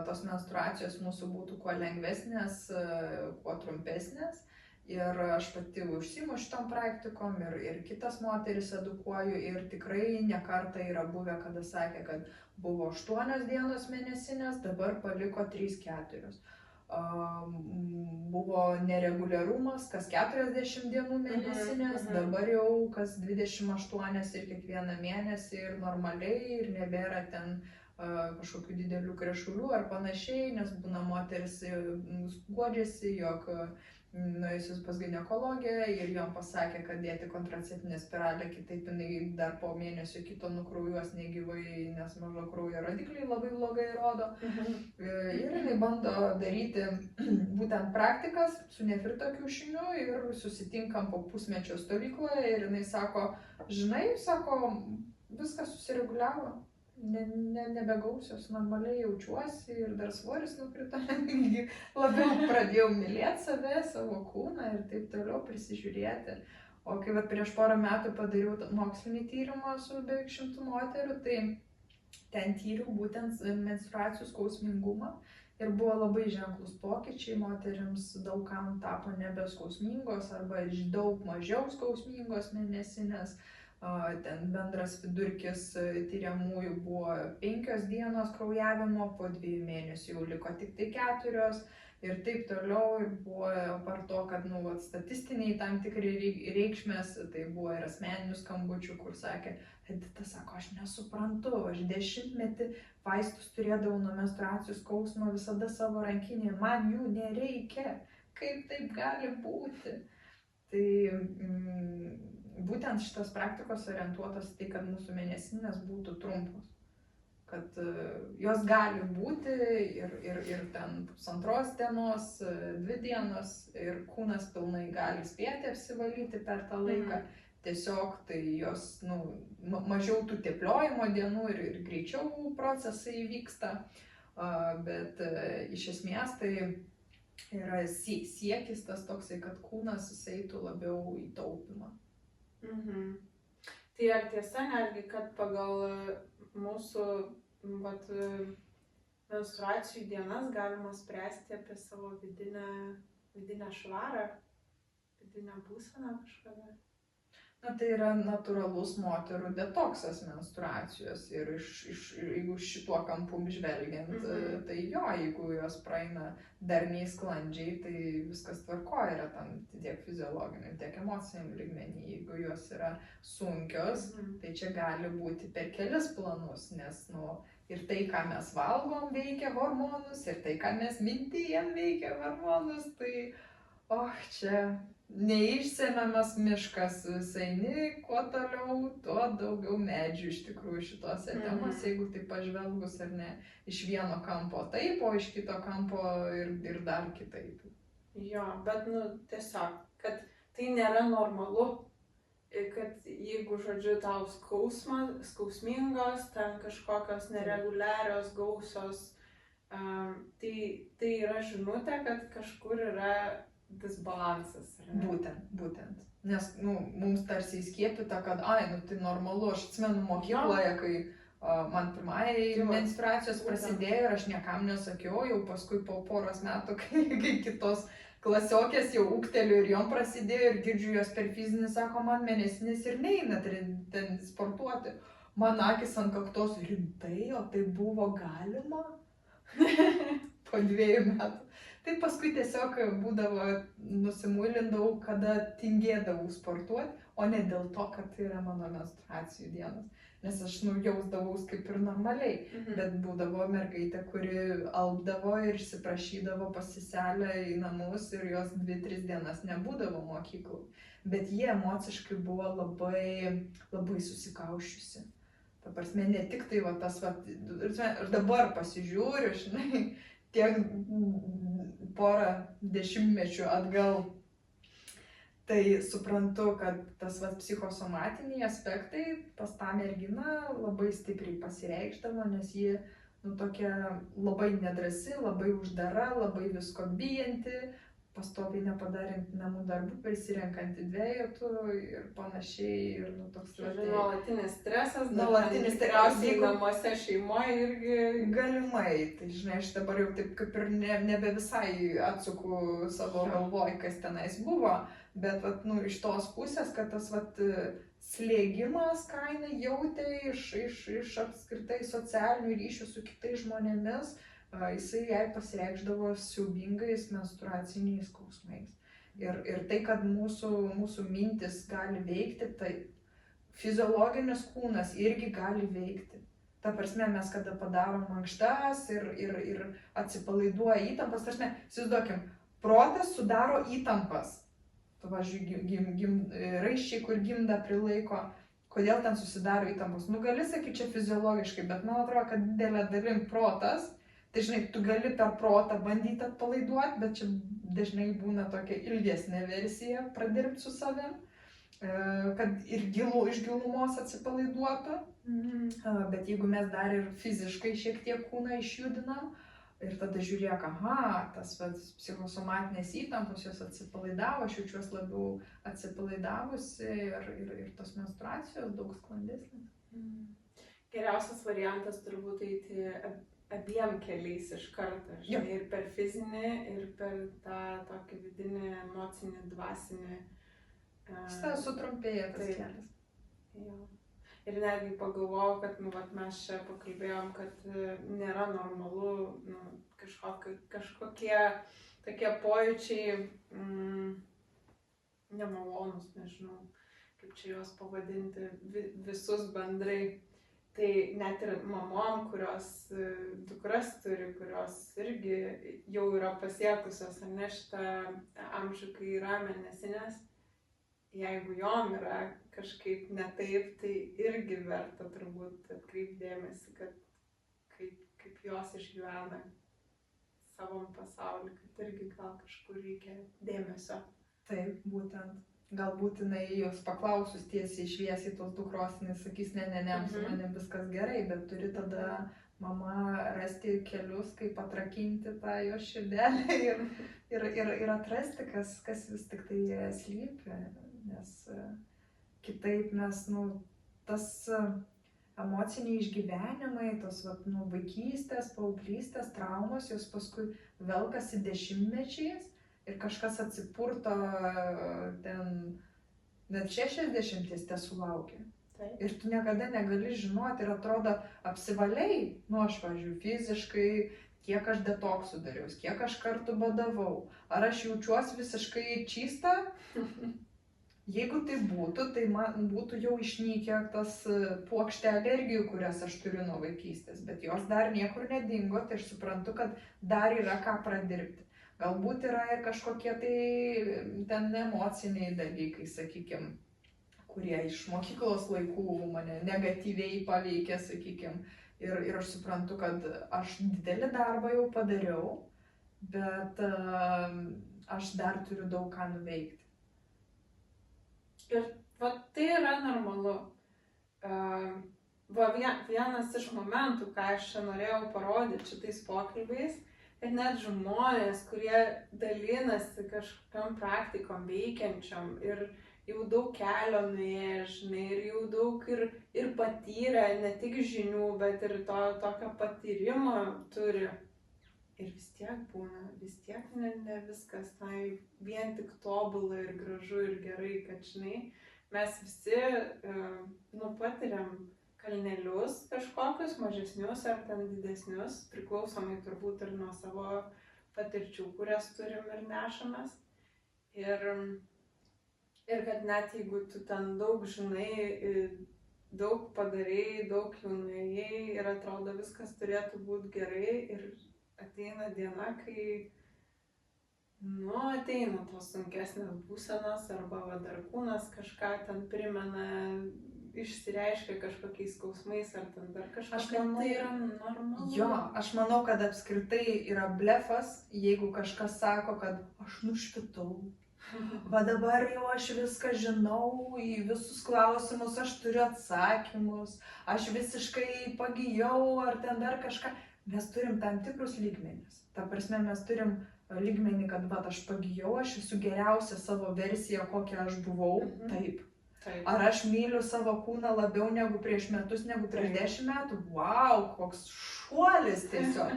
tos menstruacijos mūsų būtų kuo lengvesnės, kuo trumpesnės. Ir aš pati užsiimu šitom praktikom ir kitas moteris edukuoju ir tikrai nekartą yra buvę, kada sakė, kad buvo 8 dienos mėnesinės, dabar paliko 3-4. Buvo nereguliarumas, kas 40 dienų mėnesinės, dabar jau kas 28 ir kiekvieną mėnesį ir normaliai ir nebėra ten kažkokių didelių krešulių ar panašiai, nes būna moteris guodžiasi, jog nuėjusius pas ginekologiją ir jom pasakė, kad dėti kontraceptinę spiralę, kitaip jinai dar po mėnesio kito nukraujuos negyvai, nes mažo kraujo rodikliai labai blogai rodo. Ir jinai bando daryti būtent praktikas su nefrito kiaušiniu ir susitinkam po pusmečio stovykloje ir jinai sako, žinai, sako, viskas susireguliavo. Nebegausios, normaliai jaučiuosi ir dar svoris nukrito, labiau pradėjau mylėti save, savo kūną ir taip toliau prisižiūrėti. O kai prieš porą metų padariau mokslinį tyrimą su beveik 100 moterų, tai ten tyriau būtent menstruacijų skausmingumą ir buvo labai ženklus pokyčiai, moterims daugam tapo nebeskausmingos arba daug mažiau skausmingos mėnesinės. Ten bendras vidurkis tyriamųjų buvo 5 dienos kraujavimo, po 2 mėnesių jau liko tik tai 4 ir taip toliau. Ir buvo apart to, kad statistiniai tam tikri reikšmės, tai buvo ir asmeninių skambučių, kur sakė, Edita sako, aš nesuprantu, aš 10 metį vaistus turėdavau nuo menstruacijų skausmo visada savo rankinėje, man jų nereikia, kaip taip gali būti. Tai būtent šitas praktikos orientuotas į tai, kad mūsų mėnesinės būtų trumpos, kad jos gali būti ir ten 2 dienos, 2 dienos ir kūnas pilnai gali spėti apsivalyti per tą laiką. Tiesiog tai jos mažiau tų tepliojimo dienų ir greičiau procesai vyksta, bet iš esmės tai yra siekis tas toksai, kad kūnas eitų labiau į taupymą. Tai ar tiesa netgi, kad pagal mūsų menstruacijų dienas galima spręsti apie savo vidinę švarą, vidinę būseną kažkada? Tai yra natūralus moterų detoksas menstruacijos ir jeigu šituo kampu žvelgiant, tai jo, jeigu jos praeina darniai sklandžiai, tai viskas tvarkoja yra tam tiek fiziologiniam, tiek emociniam lygmenį. Jeigu jos yra sunkios, tai čia gali būti per kelis planus, nes ir tai, ką mes valgom, veikia hormonus, ir tai, ką mes mintyjam, veikia hormonus, tai čia neišsemiamas miškas, eini, kuo toliau, tuo daugiau medžių iš tikrųjų šitose temose, jeigu taip pažvelgus ar ne, iš vieno kampo taip, o iš kito kampo ir dar kitaip. Jo, bet tiesiog, kad tai nėra normalu, kad jeigu, žodžiu, tau skausmingos, ten kažkokios nereguliarios, gausios, tai yra žinutė, kad kažkur yra disbalansas. Būtent. Nes mums tarsi įskiepyta, kad tai normalu. Aš atsimenu mokykloje, kai man pirmai menstruacijos prasidėjo ir aš niekam nesakiau, jau paskui po poros metų, kai kitos klasiokės jau ūgteliu ir jom prasidėjo ir girdžiu jos per fizinį, sako, man mėnesinis ir neina ten sportuoti. Man akis ant kaktos, rimtai, o tai buvo galima? Po 2 metų. Tai paskui tiesiog būdavo, nusimuilindavau, kada tingėdavau sportuoti, o ne dėl to, kad tai yra mano menstruacijų dienos. nes aš jausdavaus kaip ir normaliai, bet būdavo mergaitė, kuri alpdavo ir išsiprašydavo pas seselę į namus ir jos 2-3 dienas nebūdavo mokyklų, bet jie emociškai buvo labai, labai susikaušiusi. Ta prasme, ne tik tai va tas, va, aš dabar pasižiūriu, žinai, tiek porą dešimtmečių atgal, tai suprantu, kad tas va, psichosomatiniai aspektai pas tą merginą labai stipriai pasireikšdavo, nes ji tokia labai nedrąsi, labai uždara, labai visko bijanti, pastoviai nepadarinti namų darbų, prisirenkanti dvejetų ir panašiai. Ir, toks nuolatinis stresas, nuolatinis tikriausiai namuose, šeimoje irgi. Galimai, tai žinai, aš dabar jau taip kaip ir nebe visai atsuku savo galvoj, kas tenais buvo, bet vat, iš tos pusės, kad tas vat, slėgimas, ką jinai jautė iš apskritai socialinių ryšių su kitais žmonėmis, jisai jai pasireikšdavo siaubingais menstruaciniais skausmais. Ir tai, kad mūsų mintis gali veikti, tai fiziologinis kūnas irgi gali veikti. Ta prasme, mes kada padarom mankštas ir atsipalaiduoja įtampas, ta prasme, įsivaizduokim, protas sudaro įtampas. Tu, pavyzdžiui, raiščiai, kur gimdą prilaiko, kodėl ten susidaro įtampos. Gali sakyti čia fiziologiškai, bet man atrodo, kad didelė dalim protas. Tai žinai, tu gali per protą bandyti atpalaiduoti, bet čia dažnai būna tokia ilgesnė versija pradirbti su savim, kad ir iš gilumos atsipalaiduotų. Bet jeigu mes dar ir fiziškai šiek tiek kūną išjudinam ir tada žiūrėk, tas psichosomatinės įtampos jos atsipalaidavo, aš jaučiuosi labiau atsipalaidavusi ir tos menstruacijos daug sklandesnės. Geriausias variantas turbūt eiti abiem keliais iš karto, žinai, ir per fizinį, ir per tą tokį vidinį, emocinį, dvasinį. Šitą sutrumpėja tas kelias. Jo. Ir netgi pagalvojau, kad mes čia pakalbėjom, kad nėra normalu kažkokie tokie pojūčiai nemalonus, nežinau, kaip čia juos pavadinti, visus bendrai. Tai net ir mamom, kurios dukras turi, kurios irgi jau yra pasiekusios, ar ne, šitą amžių, kai yra mėnesinės, jeigu jom yra kažkaip ne taip, tai irgi verta turbūt atkreipdėmėsi, kad kaip jos išgyvena savam pasaulį, kad irgi gal kažkur reikia dėmesio. Taip, būtent. Galbūt jinai jos paklausus tiesiai šviesiai tos dukros, jinai sakys, ne, su manim viskas gerai, bet turi tada mama rasti kelius, kaip atrakinti tą jos širdelę ir atrasti, kas vis tik tai slypi, nes kitaip mes, tas emociniai išgyvenimai, tos vaikystės, paauglystės, traumos, jos paskui velkasi dešimtmečiais. Ir kažkas atsipurto ten net 60 tesulaukia. Ir tu niekada negali žinoti ir atrodo apsivaliai, aš, pavyzdžiui, fiziškai, kiek aš detoksų dariau, kiek aš kartų badavau, ar aš jaučiuosi visiškai čystą. Jeigu tai būtų, tai man būtų jau išnykę tas puokštė alergijų, kurias aš turiu nuo vaikystės, bet jos dar niekur nedingo, tai aš suprantu, kad dar yra ką pradirbti. Galbūt yra ir kažkokie tai ten emociniai dalykai, sakykime, kurie iš mokyklos laikų mane negatyviai paveikė, sakykime. Ir aš suprantu, kad aš didelį darbą jau padariau, bet aš dar turiu daug ką nuveikti. Ir tai yra normalu. Vienas iš momentų, ką aš čia norėjau parodyti šitais pokalbiais, kad net žmonės, kurie dalinasi kažkokiam praktikom veikiančiom ir jau daug kelio nuėję, žinai, ir jau daug ir patyrę, ne tik žinių, bet ir tokio patyrimo turi. Ir vis tiek būna, vis tiek ne viskas tai vien tik tobula ir gražu ir gerai, kad, žinai, mes visi patiriam kalnelius kažkokius, mažesnius ar ten didesnius, priklausomai turbūt ir nuo savo patirčių, kurias turim ir nešamės. Ir kad net jeigu tu ten daug žinai, daug padarėjai, daug jau nuėjai ir atrodo viskas turėtų būti gerai ir ateina diena, kai ateina tos sunkesnės būsenos arba va, dar kūnas kažką ten primena, išsireiškia kažkokiais skausmais ar ten dar kažkas. Aš manau, tai yra normalu. Jo, aš manau, kad apskritai yra blefas, jeigu kažkas sako, kad aš nušvitau. Va dabar jau aš viską žinau, į visus klausimus aš turiu atsakymus, aš visiškai pagijau ar ten dar kažką. Mes turim tam tikrus lygmenis. Ta prasme, mes turim lygmenį, kad va, aš pagijau, aš esu geriausia savo versija, kokia aš buvau. Taip. Ar aš myliu savo kūną labiau negu prieš metus, negu prieš 10 metų? Wow, koks šuolis tiesiog.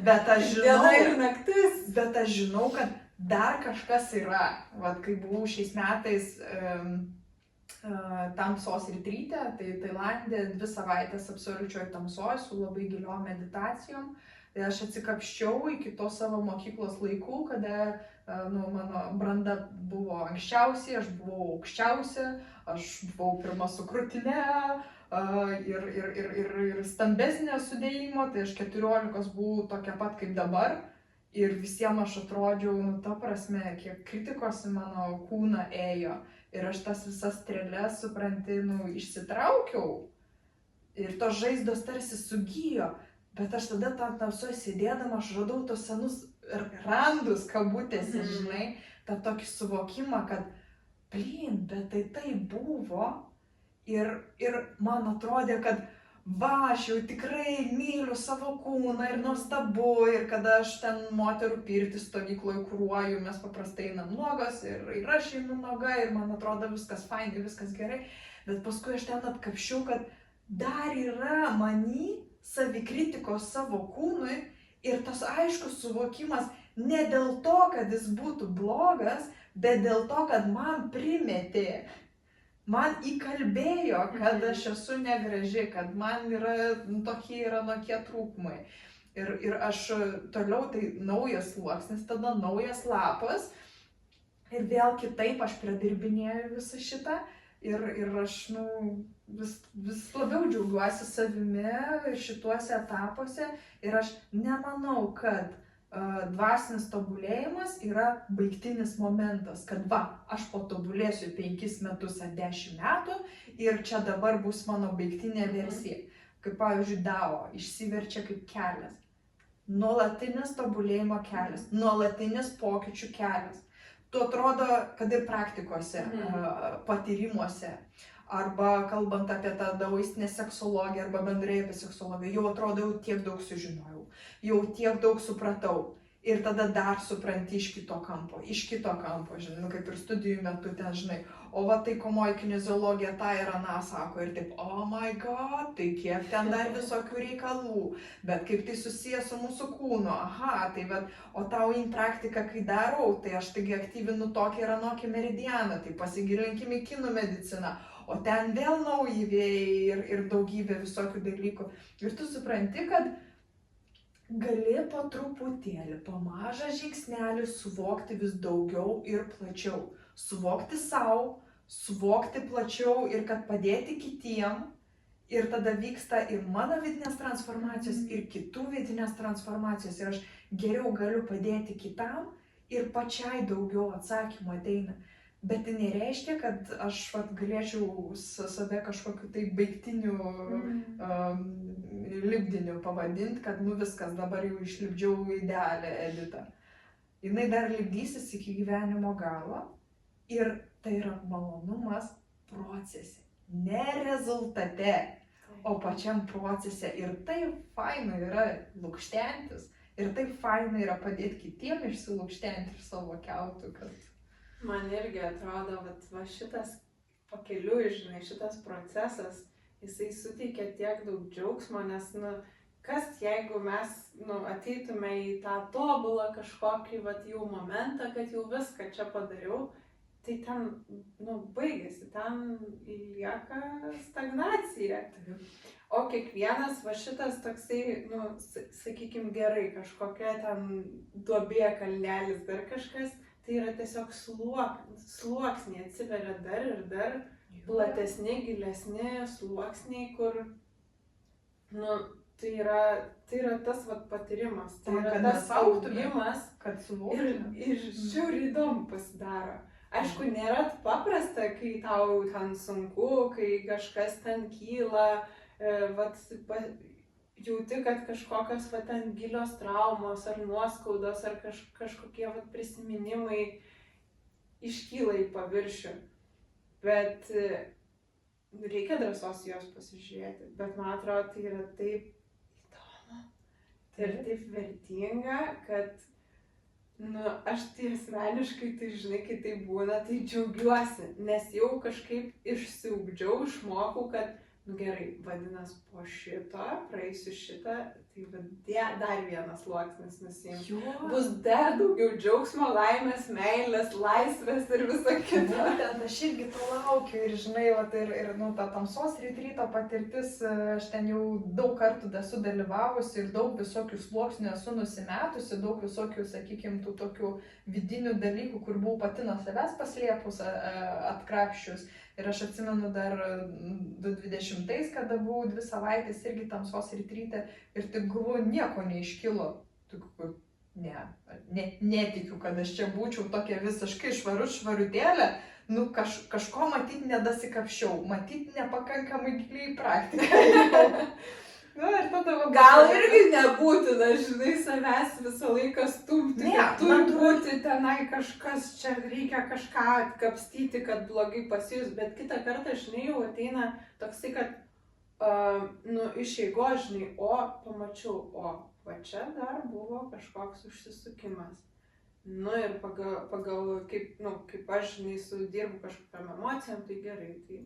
Bet aš žinau, diena ir naktis. Bet aš žinau, kad dar kažkas yra. Vat, kai buvau šiais metais tamsos retryte, tai Tailande 2 savaitės absoliučioj tamsoj su labai giliom meditacijom. Tai aš atsikapščiau iki to savo mokyklos laikų, kada mano branda buvo anksčiausiai, aš buvau aukščiausia, aš buvau pirma su krūtine ir stambesnė sudėjimo, tai aš 14 buvau tokia pat kaip dabar. Ir visiems aš atrodžiau, ta prasme, kiek kritikos į mano kūną ėjo. Ir aš tas visas strėles, supranti, išsitraukiau. Ir tos žaizdos tarsi sugijo. Bet aš tada tam tamsoj sėdėdama, aš radau tos senus randus kabutėse, žinai, tą tokį suvokimą, kad, bet tai buvo. Ir man atrodė, kad aš jau tikrai myliu savo kūną ir nuostabu, ir kada aš ten moterų pirtį stovykloje kuruoju, mes paprastai einam nuogos ir aš einu nuoga ir man atrodo viskas fainai, viskas gerai. Bet paskui aš ten atkapščiau, kad dar yra many savikritikos savo kūnui ir tas aiškus suvokimas ne dėl to, kad jis būtų blogas, bet dėl to, kad man primetė, man įkalbėjo, kad aš esu negraži, kad man yra tokie ir anokie trūkumai. Ir aš toliau, tai naujas sluoksnis, tada naujas lapas ir vėl kitaip aš pradirbinėjau visą šitą. Ir aš vis labiau džiaugiuosi savimi šituose etapuose ir aš nemanau, kad dvasinis tobulėjimas yra baigtinis momentas, kad aš patobulėsiu 5 metus ar 10 metų ir čia dabar bus mano baigtinė versija. Kaip pavyzdžiui, Dao išsiverčia kaip kelias. Nuolatinis tobulėjimo kelias, nuolatinis pokyčių kelias. Tu atrodo, kad ir praktikose, patyrimuose, arba kalbant apie tą daoistinę seksologiją, arba bendrai apie seksologiją, jau atrodo, jau tiek daug sužinojau, jau tiek daug supratau. Ir tada dar supranti iš kito kampo, žinai, kaip ir studijų metu ten, žinai, o va taikomoji kineziologija tą ir aną sako ir taip, oh my god, tai kiek ten dar visokių reikalų, bet kaip tai susijęs su mūsų kūnu, tai bet, o tau in praktika, kai darau, tai aš taigi aktyvinu tokį ir anokį meridianą, tai pasigilinkime į kinų mediciną, o ten vėl nauji vėjai ir daugybė visokių dalykų. Ir tu supranti, kad gali po truputėlį, po mažą žingsnelį suvokti vis daugiau ir plačiau. Suvokti savo, suvokti plačiau ir kad padėti kitiem. Ir tada vyksta ir mano vidinės transformacijos, ir kitų vidinės transformacijos. Ir aš geriau galiu padėti kitam ir pačiai daugiau atsakymų ateina. Bet tai nereiškia, kad aš galėčiau save kažkokiu tai baigtiniu lipdiniu pavadinti, kad viskas, dabar jau išlipdžiau idealią Editą. Jinai dar lipdysis iki gyvenimo galo ir tai yra malonumas procese, ne rezultate, o pačiam procese. Ir tai faina yra lukštentis, ir tai faina yra padėti kitiem išsilukštenti iš savo kiautų, kad... Man irgi atrodo, va šitas pakeliui, žinai, šitas procesas, jisai suteikia tiek daug džiaugsmo, nes, kas jeigu mes, ateitume į tą tobulą kažkokį, jau momentą, kad jau viską čia padariau, tai ten, baigėsi, ten lieka stagnacija. O kiekvienas va šitas toksai, sakykim, gerai, kažkokia ten duobė, kalnelis, dar kažkas, tai yra tiesiog sluoksniai, atsiveria dar ir dar platesni, gilesni sluoksniai, kur, nu, tai yra tas vat patyrimas, tai yra tas augimas, kad ir suvoktume. žiauriai įdomu pasidaro. Aišku, nėra paprasta, kai tau ten sunku, kai kažkas ten kyla, jauti, kad kažkokios ten gilios traumos ar nuoskaudos ar kažkokie prisiminimai iškyla į paviršių. Bet reikia drąsos juos pasižiūrėti. Bet man atrodo, tai yra taip įdomu ir taip vertinga, kad aš tai asmeniškai, tai žinai, kai tai būna, tai džiaugiuosi, nes jau kažkaip išsiugdžiau, išmokau, kad gerai, vadinas, po šito, praeisiu šitą, tai dar vienas sluoksnis nusiimsiu. Bus dar daugiau džiaugsmo, laimės, meilės, laisvės ir viso kito. Būtent aš irgi to laukiu ir žinai, ta tamsos ryto patirtis, aš ten jau daug kartų esu dalyvavusi ir daug visokių sluoksnių esu nusimetusi, daug visokių, sakykime, tų tokių vidinių dalykų, kur buvau pati nuo savęs paslėpus, atkrapščius. Ir aš atsimenu dar 2020-ais, kada buvau 2 savaitės irgi tamsos ryte ir taip galvoju, nieko neiškilo. Netikiu, kad aš čia būčiau tokia visiškai švarutėlė, kažko matyt nedasikapščiau, matyt nepakankamai giliai praktiką. Gal irgi nebūtina, žinai, savęs visą laiką stumti, kad turi būti tenai kažkas, čia reikia kažką atkapstyti, kad blogai pasijus, bet kitą kartą, žinai, jau ateina toksai, kad iš eigos, žinai, pamačiau, va čia dar buvo kažkoks užsisukimas. Ir pagal kaip aš, žinai, sudirbu kažkokiam emocijom, tai gerai, tai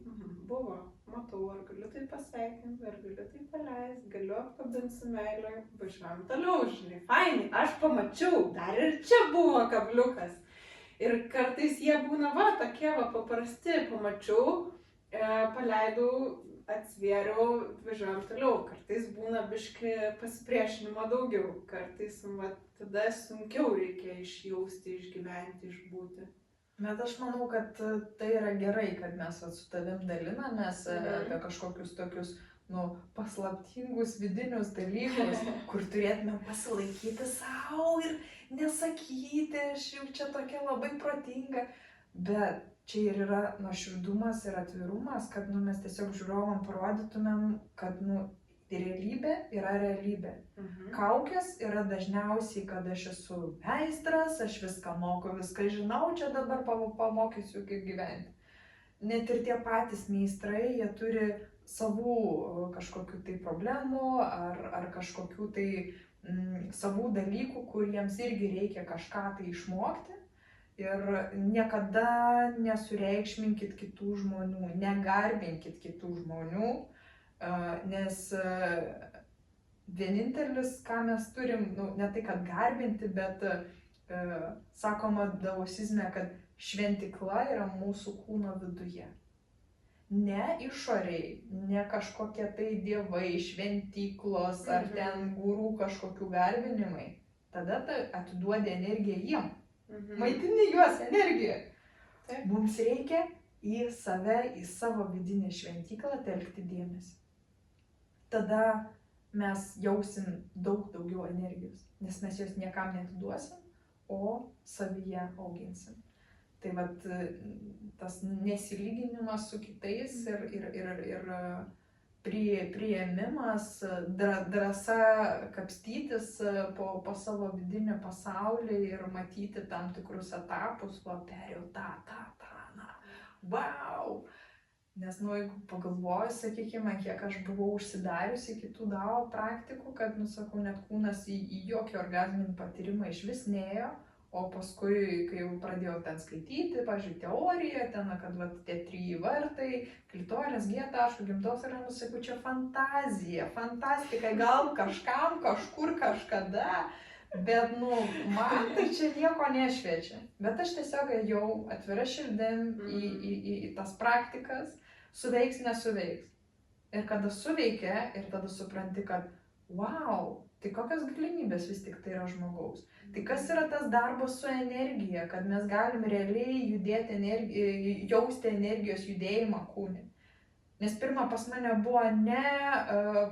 buvo, matau, ar galiu tai pasveikinti, ar galiu tai paleisti, galiu apkabinti su meilė, važiuojam toliau, žinai, fainai, aš pamačiau, dar ir čia buvo kabliukas. Ir kartais jie būna, tokie, paprasti, pamačiau, paleidau, atsvėriau, važiuojam toliau. Kartais būna biški pasipriešinimo daugiau, kartais tada sunkiau reikia išjausti, išgyventi, išbūti. Bet aš manau, kad tai yra gerai, kad mes su tavim dalinamės apie kažkokius tokius, paslaptingus vidinius dalykus, kur turėtume pasilaikyti savo ir nesakyti, aš jau čia tokia labai protinga. Bet čia ir yra nuoširdumas ir atvirumas, kad mes tiesiog žiūrovam parodytumėm, kad realybė yra realybė. Kaukės yra dažniausiai, kad aš esu meistras, aš viską moku, viską žinau, čia dabar pamokysiu, kaip gyventi. Net ir tie patys meistrai, jie turi savų kažkokių tai problemų ar kažkokių tai savų dalykų, kur jiems irgi reikia kažką tai išmokti. Ir niekada nesureikšminkit kitų žmonių, negarbinkit kitų žmonių, nes vienintelis, ką mes turim, ne tai kad garbinti, bet sakoma daosizme, kad šventykla yra mūsų kūno viduje. Ne išoriai, ne kažkokie tai dievai, šventyklos ar ten gurų kažkokių garbinimai. Tada atiduodi energiją jiem. Maitini juos energiją. Mums reikia į save, į savo vidinę šventyklą telkti dėmesį. Tada mes jausim daug daugiau energijos, nes mes jos niekam neatiduosim, o savyje auginsim. Tai tas nesilyginimas su kitais ir priėmimas, drąsa kapstytis po savo vidinį pasaulį ir matyti tam tikrus etapus, perėjau wow! Nes, jeigu pagalvoju, sakykime, kiek aš buvau užsidariusi kitų dao praktikų, kad, net kūnas į jokį orgazminį patyrimą iš vis nėjo, o paskui, kai jau pradėjau ten skaityti, pavyzdžiui, teoriją, kad tie 3 vartai, klitoris, G-taškų, gimdos yra, sakau, čia fantazija, fantastika, gal kažkam, kažkur, kažkada, bet, man tai čia nieko nešviečia. Bet aš tiesiog ėjau atvira širdim į tas praktikas, suveiks, nesuveiks. Ir kada suveikia, ir tada supranti, kad wow, tai kokios galimybės vis tik tai yra žmogaus. Tai kas yra tas darbas su energija, kad mes galim realiai judėti jausti energijos judėjimą kūne. Nes pirmą pas mane buvo ne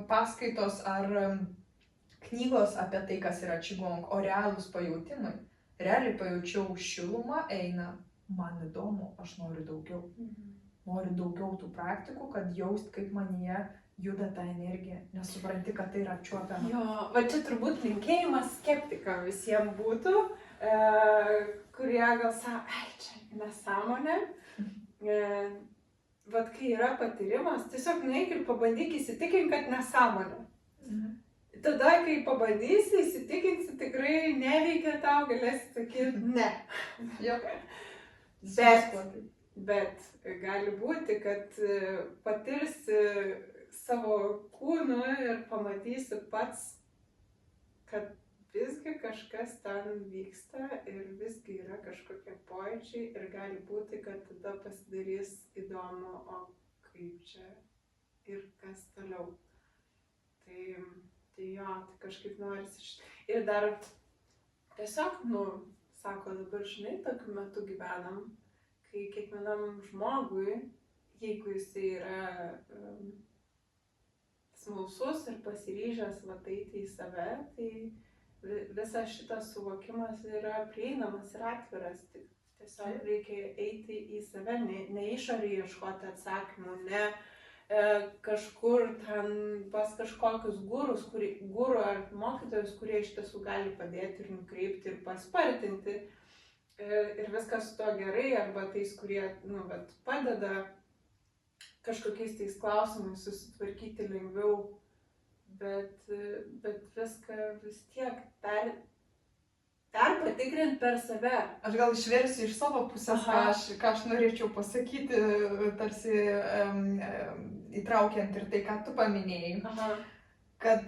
paskaitos ar knygos apie tai, kas yra qigong, o realūs pajautimai. Realiai pajaučiau šilumą, eina, man įdomu, aš noriu daugiau. Noriu daugiau tų praktikų, kad jaust, kaip manyje juda ta energija, nes supranti, kad tai yra apčiuopiama. Jo, va čia turbūt linkėjimas skeptikam visiems būtų, kurie gal sako, ai, čia nesąmonė. Vat kai yra patyrimas, tiesiog nueik ir pabandyk įsitikinti, kad nesąmonė. Tada, kai pabandysi, įsitikinsi, tikrai neveikia tau, galėsi sakyti ne. Jo. Bet gali būti, kad patirsi savo kūnu ir pamatysi pats, kad visgi kažkas ten vyksta ir visgi yra kažkokie pojūčiai ir gali būti, kad tada pasidarys įdomu, o kaip čia ir kas toliau. Tai jo, tai kažkaip norisi ir dar tiesiog, sako dabar, žinai, tokiu metu gyvenam, kai kiekvienam žmogui, jeigu jisai yra smalsus ir pasiryžęs eiti į save, tai visas šitas suvokimas yra prieinamas ir atviras. Tiesiog reikia eiti į save, ne išorį ieškoti atsakymų, ne kažkur ten pas kažkokius guru ar mokytojus, kurie iš tiesų gali padėti ir nukreipti ir paspartinti. Ir viskas su to gerai, arba tais, kurie padeda kažkokiais tais klausimais susitvarkyti lengviau, bet viską vis tiek dar patikrinti per save. Aš gal išversiu iš savo pusės, ką aš norėčiau pasakyti, tarsi įtraukiant ir tai, ką tu paminėjai. Kad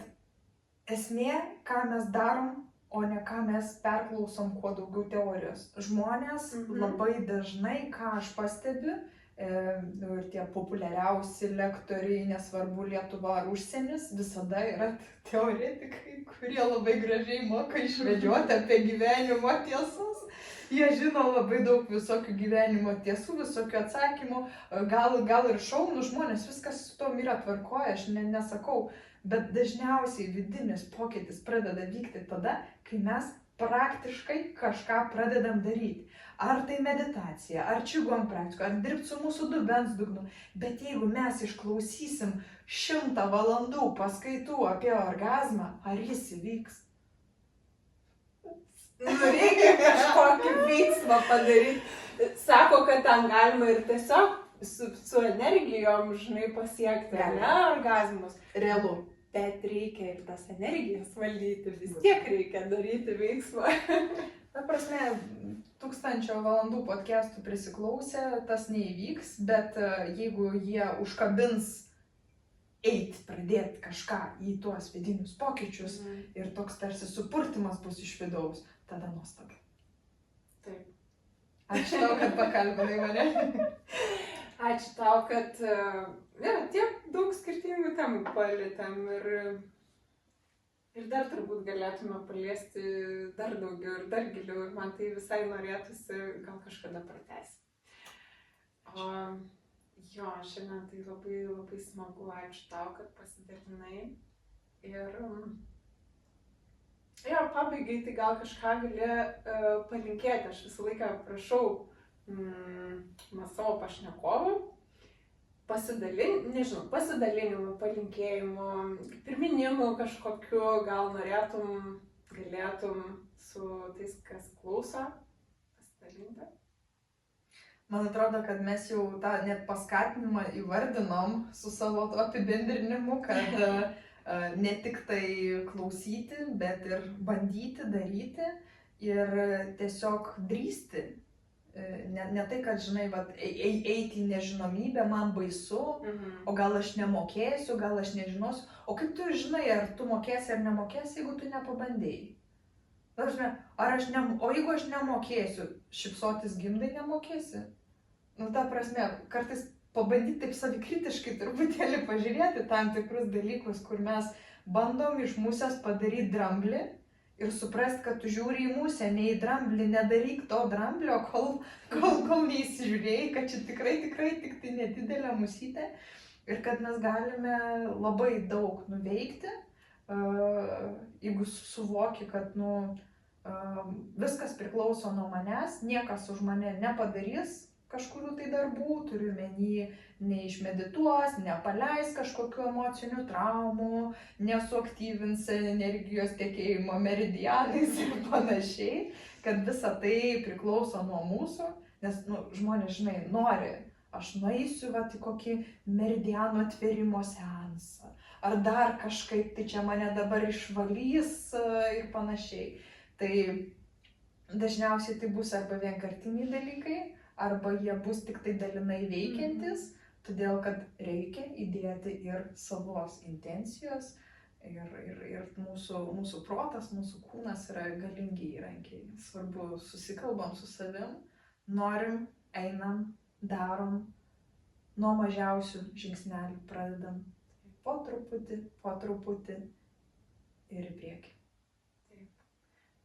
esmė, ką mes darom, o ne ką mes perklausom kuo daugiau teorijos. Žmonės labai dažnai, ką aš pastebiu, ir tie populiariausi lektoriai, nesvarbu Lietuva ar užsienis, visada yra teoretikai, kurie labai gražiai moka išvedžioti apie gyvenimo tiesas. Jie žino labai daug visokių gyvenimo tiesų, visokių atsakymų, gal ir šaunų žmonės, viskas su tom yra tvarkoja, aš nesakau, bet dažniausiai vidinis pokytis pradeda vykti tada, kai mes praktiškai kažką pradedam daryti. Ar tai meditacija, ar qigong praktika, ar dirbti su mūsų dubens dugnu. Bet jeigu mes išklausysim 100 valandų paskaitų apie orgazmą, ar jis įvyks? Reikia kažkokį veiksmą padaryti. Sako, kad ten galima ir tiesiog su energijom, žinai, pasiekti, ne, orgazmus. Realu. Bet reikia ir tas energijas valdyti, vis tiek reikia daryti veiksmą. Ta prasme, 1000 valandų podcastų prisiklausę, tas neįvyks, bet jeigu jie užkabins pradėti kažką į tuos vidinius pokyčius ir toks tarsi supurtimas bus iš vidaus, tada nuostabu. Taip. Ačiū tau, kad pakalbinai mane. Ačiū tau, kad tiek daug skirtingų temų palietėm ir dar turbūt galėtume paliesti dar daugiau ir dar giliau ir man tai visai norėtųsi gal kažkada pratęsti. Jo, šiandien tai labai, labai smagu, ačiū tau, kad pasidalinai. Ir pabaigai tai gal kažką gali palinkėti, aš visą laiką prašau savo pašnekovų pasidalinimų, palinkėjimų, priminimų kažkokiu, gal galėtum su tais, kas klauso, pasidalinti. Man atrodo, kad mes jau tą net paskatinimą įvardinom su savo apibendrinimu, kad ne tik tai klausyti, bet ir bandyti, daryti ir tiesiog drįsti. Ne tai, kad, žinai, eiti į nežinomybę, man baisu, o gal aš nemokėsiu, gal aš nežinosiu. O kaip tu žinai, ar tu mokėsi ar nemokėsi, jeigu tu nepabandėjai? O jeigu aš nemokėsiu, šypsotis gimdai nemokėsi? Ta prasme, kartais pabandyti taip savikritiškai truputėlį pažiūrėti tam tikrus dalykus, kur mes bandom iš musės padaryti dramblį ir suprast, kad tu žiūri į musę, ne į dramblį, nedaryk to dramblio, kol neįsižiūrėjai, kad čia tikrai tik tai nedidelė musytė ir kad mes galime labai daug nuveikti, jeigu suvoki, kad viskas priklauso nuo manęs, niekas už mane nepadarys kažkurių tai darbų, turiu menį, neišmedituos, nepaleis kažkokių emocinių traumų, nesuaktyvins energijos tekėjimo meridianais ir panašiai, kad visa tai priklauso nuo mūsų, nes žmonės, žinai, nori, aš nueisiu į kokį meridiano atvėrimo seansą, ar dar kažkaip, tai čia mane dabar išvalys ir panašiai. Tai dažniausiai tai bus arba vienkartiniai dalykai, arba jie bus tik tai dalinai veikiantis, todėl kad reikia įdėti ir savos intencijos ir mūsų protas, mūsų kūnas yra galingi įrankiai. Svarbu susikalbam su savim, norim, einam, darom, nuo mažiausių žingsnelių pradedam po truputį ir į priekį. Taip.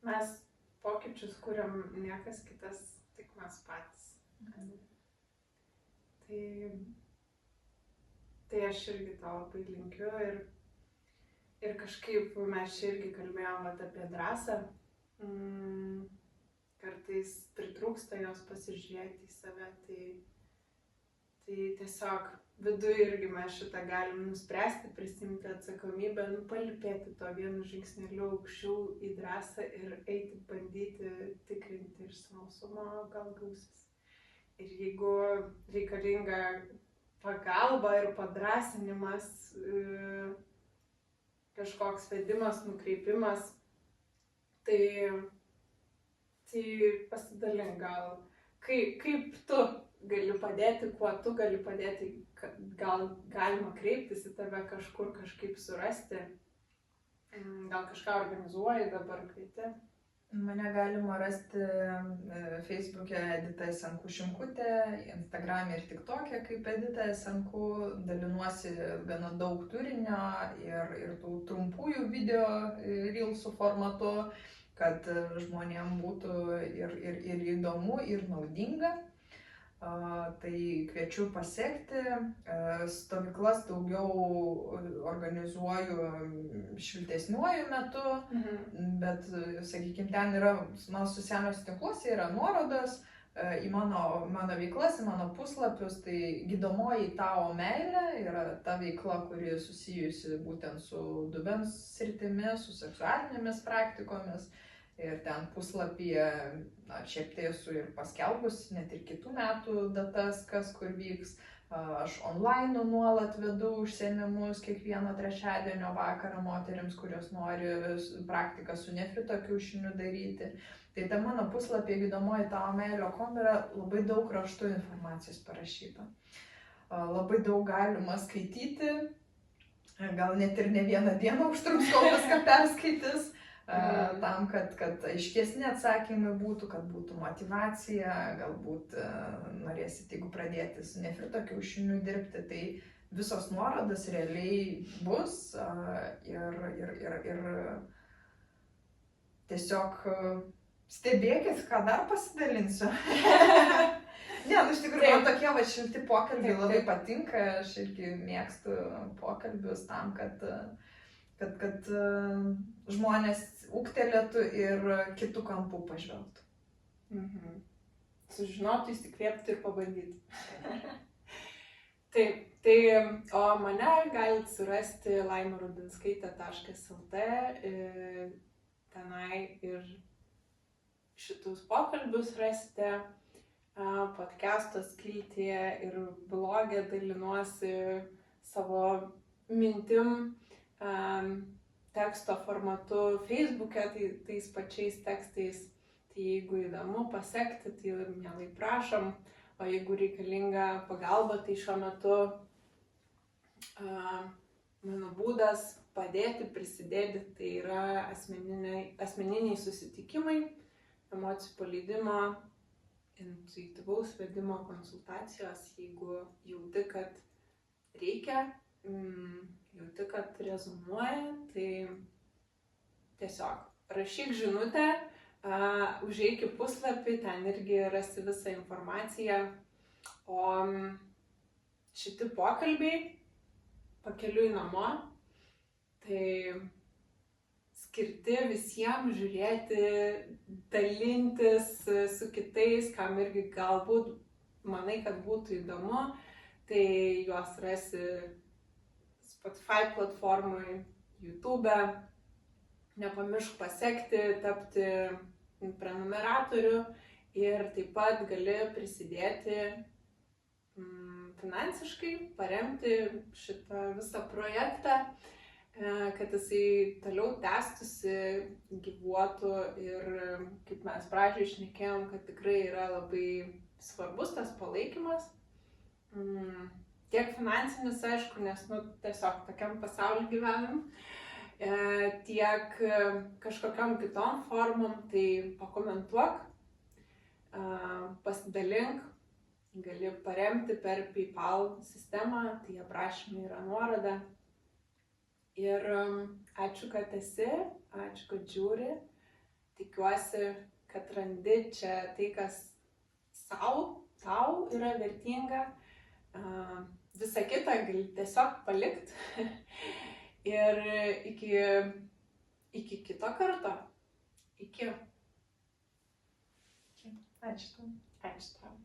Mes pokyčius kuriam niekas kitas, tik mes patys. Tai aš irgi to labai linkiu ir kažkaip mes čia irgi kalbėjom apie drąsą. Kartais pritrūksta jos pasižiūrėti į save, tai tiesiog viduje irgi mes šitą galim nuspręsti, prisimti atsakomybę, palipėti to vienu žingsneliu aukščiau į drąsą ir eiti, bandyti tikrinti ir smalsumo gal gausis. Ir jeigu reikalinga pagalba ir padrąsinimas, kažkoks vedimas, nukreipimas, tai pasidalink gal, kaip tu gali padėti, kuo tu gali padėti, gal galima kreiptis į tave kažkur, kažkaip surasti, gal kažką organizuoji dabar kvieti. Mane galima rasti Facebook'e Edita Esenku Šimkutė, Instagram'e ir TikTok'e kaip Edita Esenku, dalinuosi gana daug turinio ir tų trumpųjų video reelsų formatu, kad žmonėm būtų ir įdomu, ir naudinga. Tai kviečiu pasiekti, stovyklas daugiau organizuoju šiltesniuoju metu, bet, sakykime, ten yra, socialiniuose tinkluose yra nuorodos į mano veiklas, į mano puslapius, tai gydomoji Tao meilė yra ta veikla, kuri susijusi būtent su dubens sritimi, su seksualinėmis praktikomis. Ir ten puslapyje, šiaip tai esu ir paskelbus, net ir kitų metų datas, kas kur vyks. Aš online nuolat vedu užsiėmimus kiekvieno trečiadienio vakarą moterims, kurios nori praktiką su nefrito kiaušiniu daryti. Tai ta mano puslapyje gydomoji taomeilė.com yra labai daug raštų informacijos parašyta. Labai daug galima skaityti, gal net ir ne vieną dieną užtruks, kol viską perskaitys. Tam, kad aiškesni atsakymai būtų, kad būtų motyvacija, galbūt norėsit, jeigu pradėti su nefrito kiaušiniu dirbti, tai visos nuorodos realiai bus ir tiesiog stebėkit, ką dar pasidalinsiu. Ne, iš tikrųjų, man tokie šilti pokalbiai labai patinka, aš irgi mėgstu pokalbius tam, kad žmonės ūgtelėtų ir kitų kampų pažvelgtų. Sužinotų, įsikvėpti ir pabandyti. Taip, o mane galite surasti laimarudinskaitė.lt, tenai ir šitus pokalbius rasite, podcast'o skiltyje ir blogė dalinuosi savo mintim, teksto formatu Facebook'e, tais pačiais tekstais, tai jeigu įdomu pasekti, tai mielai prašom, o jeigu reikalinga pagalba, tai šiuo metu mano būdas padėti, prisidėti, tai yra asmeniniai susitikimai, emocijų paleidimo, intuityvaus vedimo konsultacijos, jeigu jauti, kad reikia jauti, kad rezonuoja, tai tiesiog rašyk žinutę, užeik į puslapį, ten irgi rasi visą informaciją. O šiti pokalbiai pakeliui namo, tai skirti visiems žiūrėti, dalintis su kitais, kam irgi galbūt manai, kad būtų įdomu, tai juos rasi Spotify platformai, YouTube'e. Nepamiršk pasekti, tapti prenumeratorių ir taip pat gali prisidėti finansiškai, paremti šitą visą projektą, kad jisai toliau tęstųsi, gyvuotų ir kaip mes pradžioje šnekėjom, kad tikrai yra labai svarbus tas palaikymas. Tiek finansinis, aišku, nes tiesiog tokiam pasauliu gyvenam, tiek kažkokiam kitom formom, tai pakomentuok, pasidalink, gali paremti per PayPal sistemą, tai aprašyme yra nuoroda. Ir ačiū, kad esi, ačiū, kad žiūri, tikiuosi, kad randi čia tai, kas tau yra vertinga, visą kitą gali tiesiog palikti. Ir iki kito karto. Iki. Ačiū tau. Ačiū tau.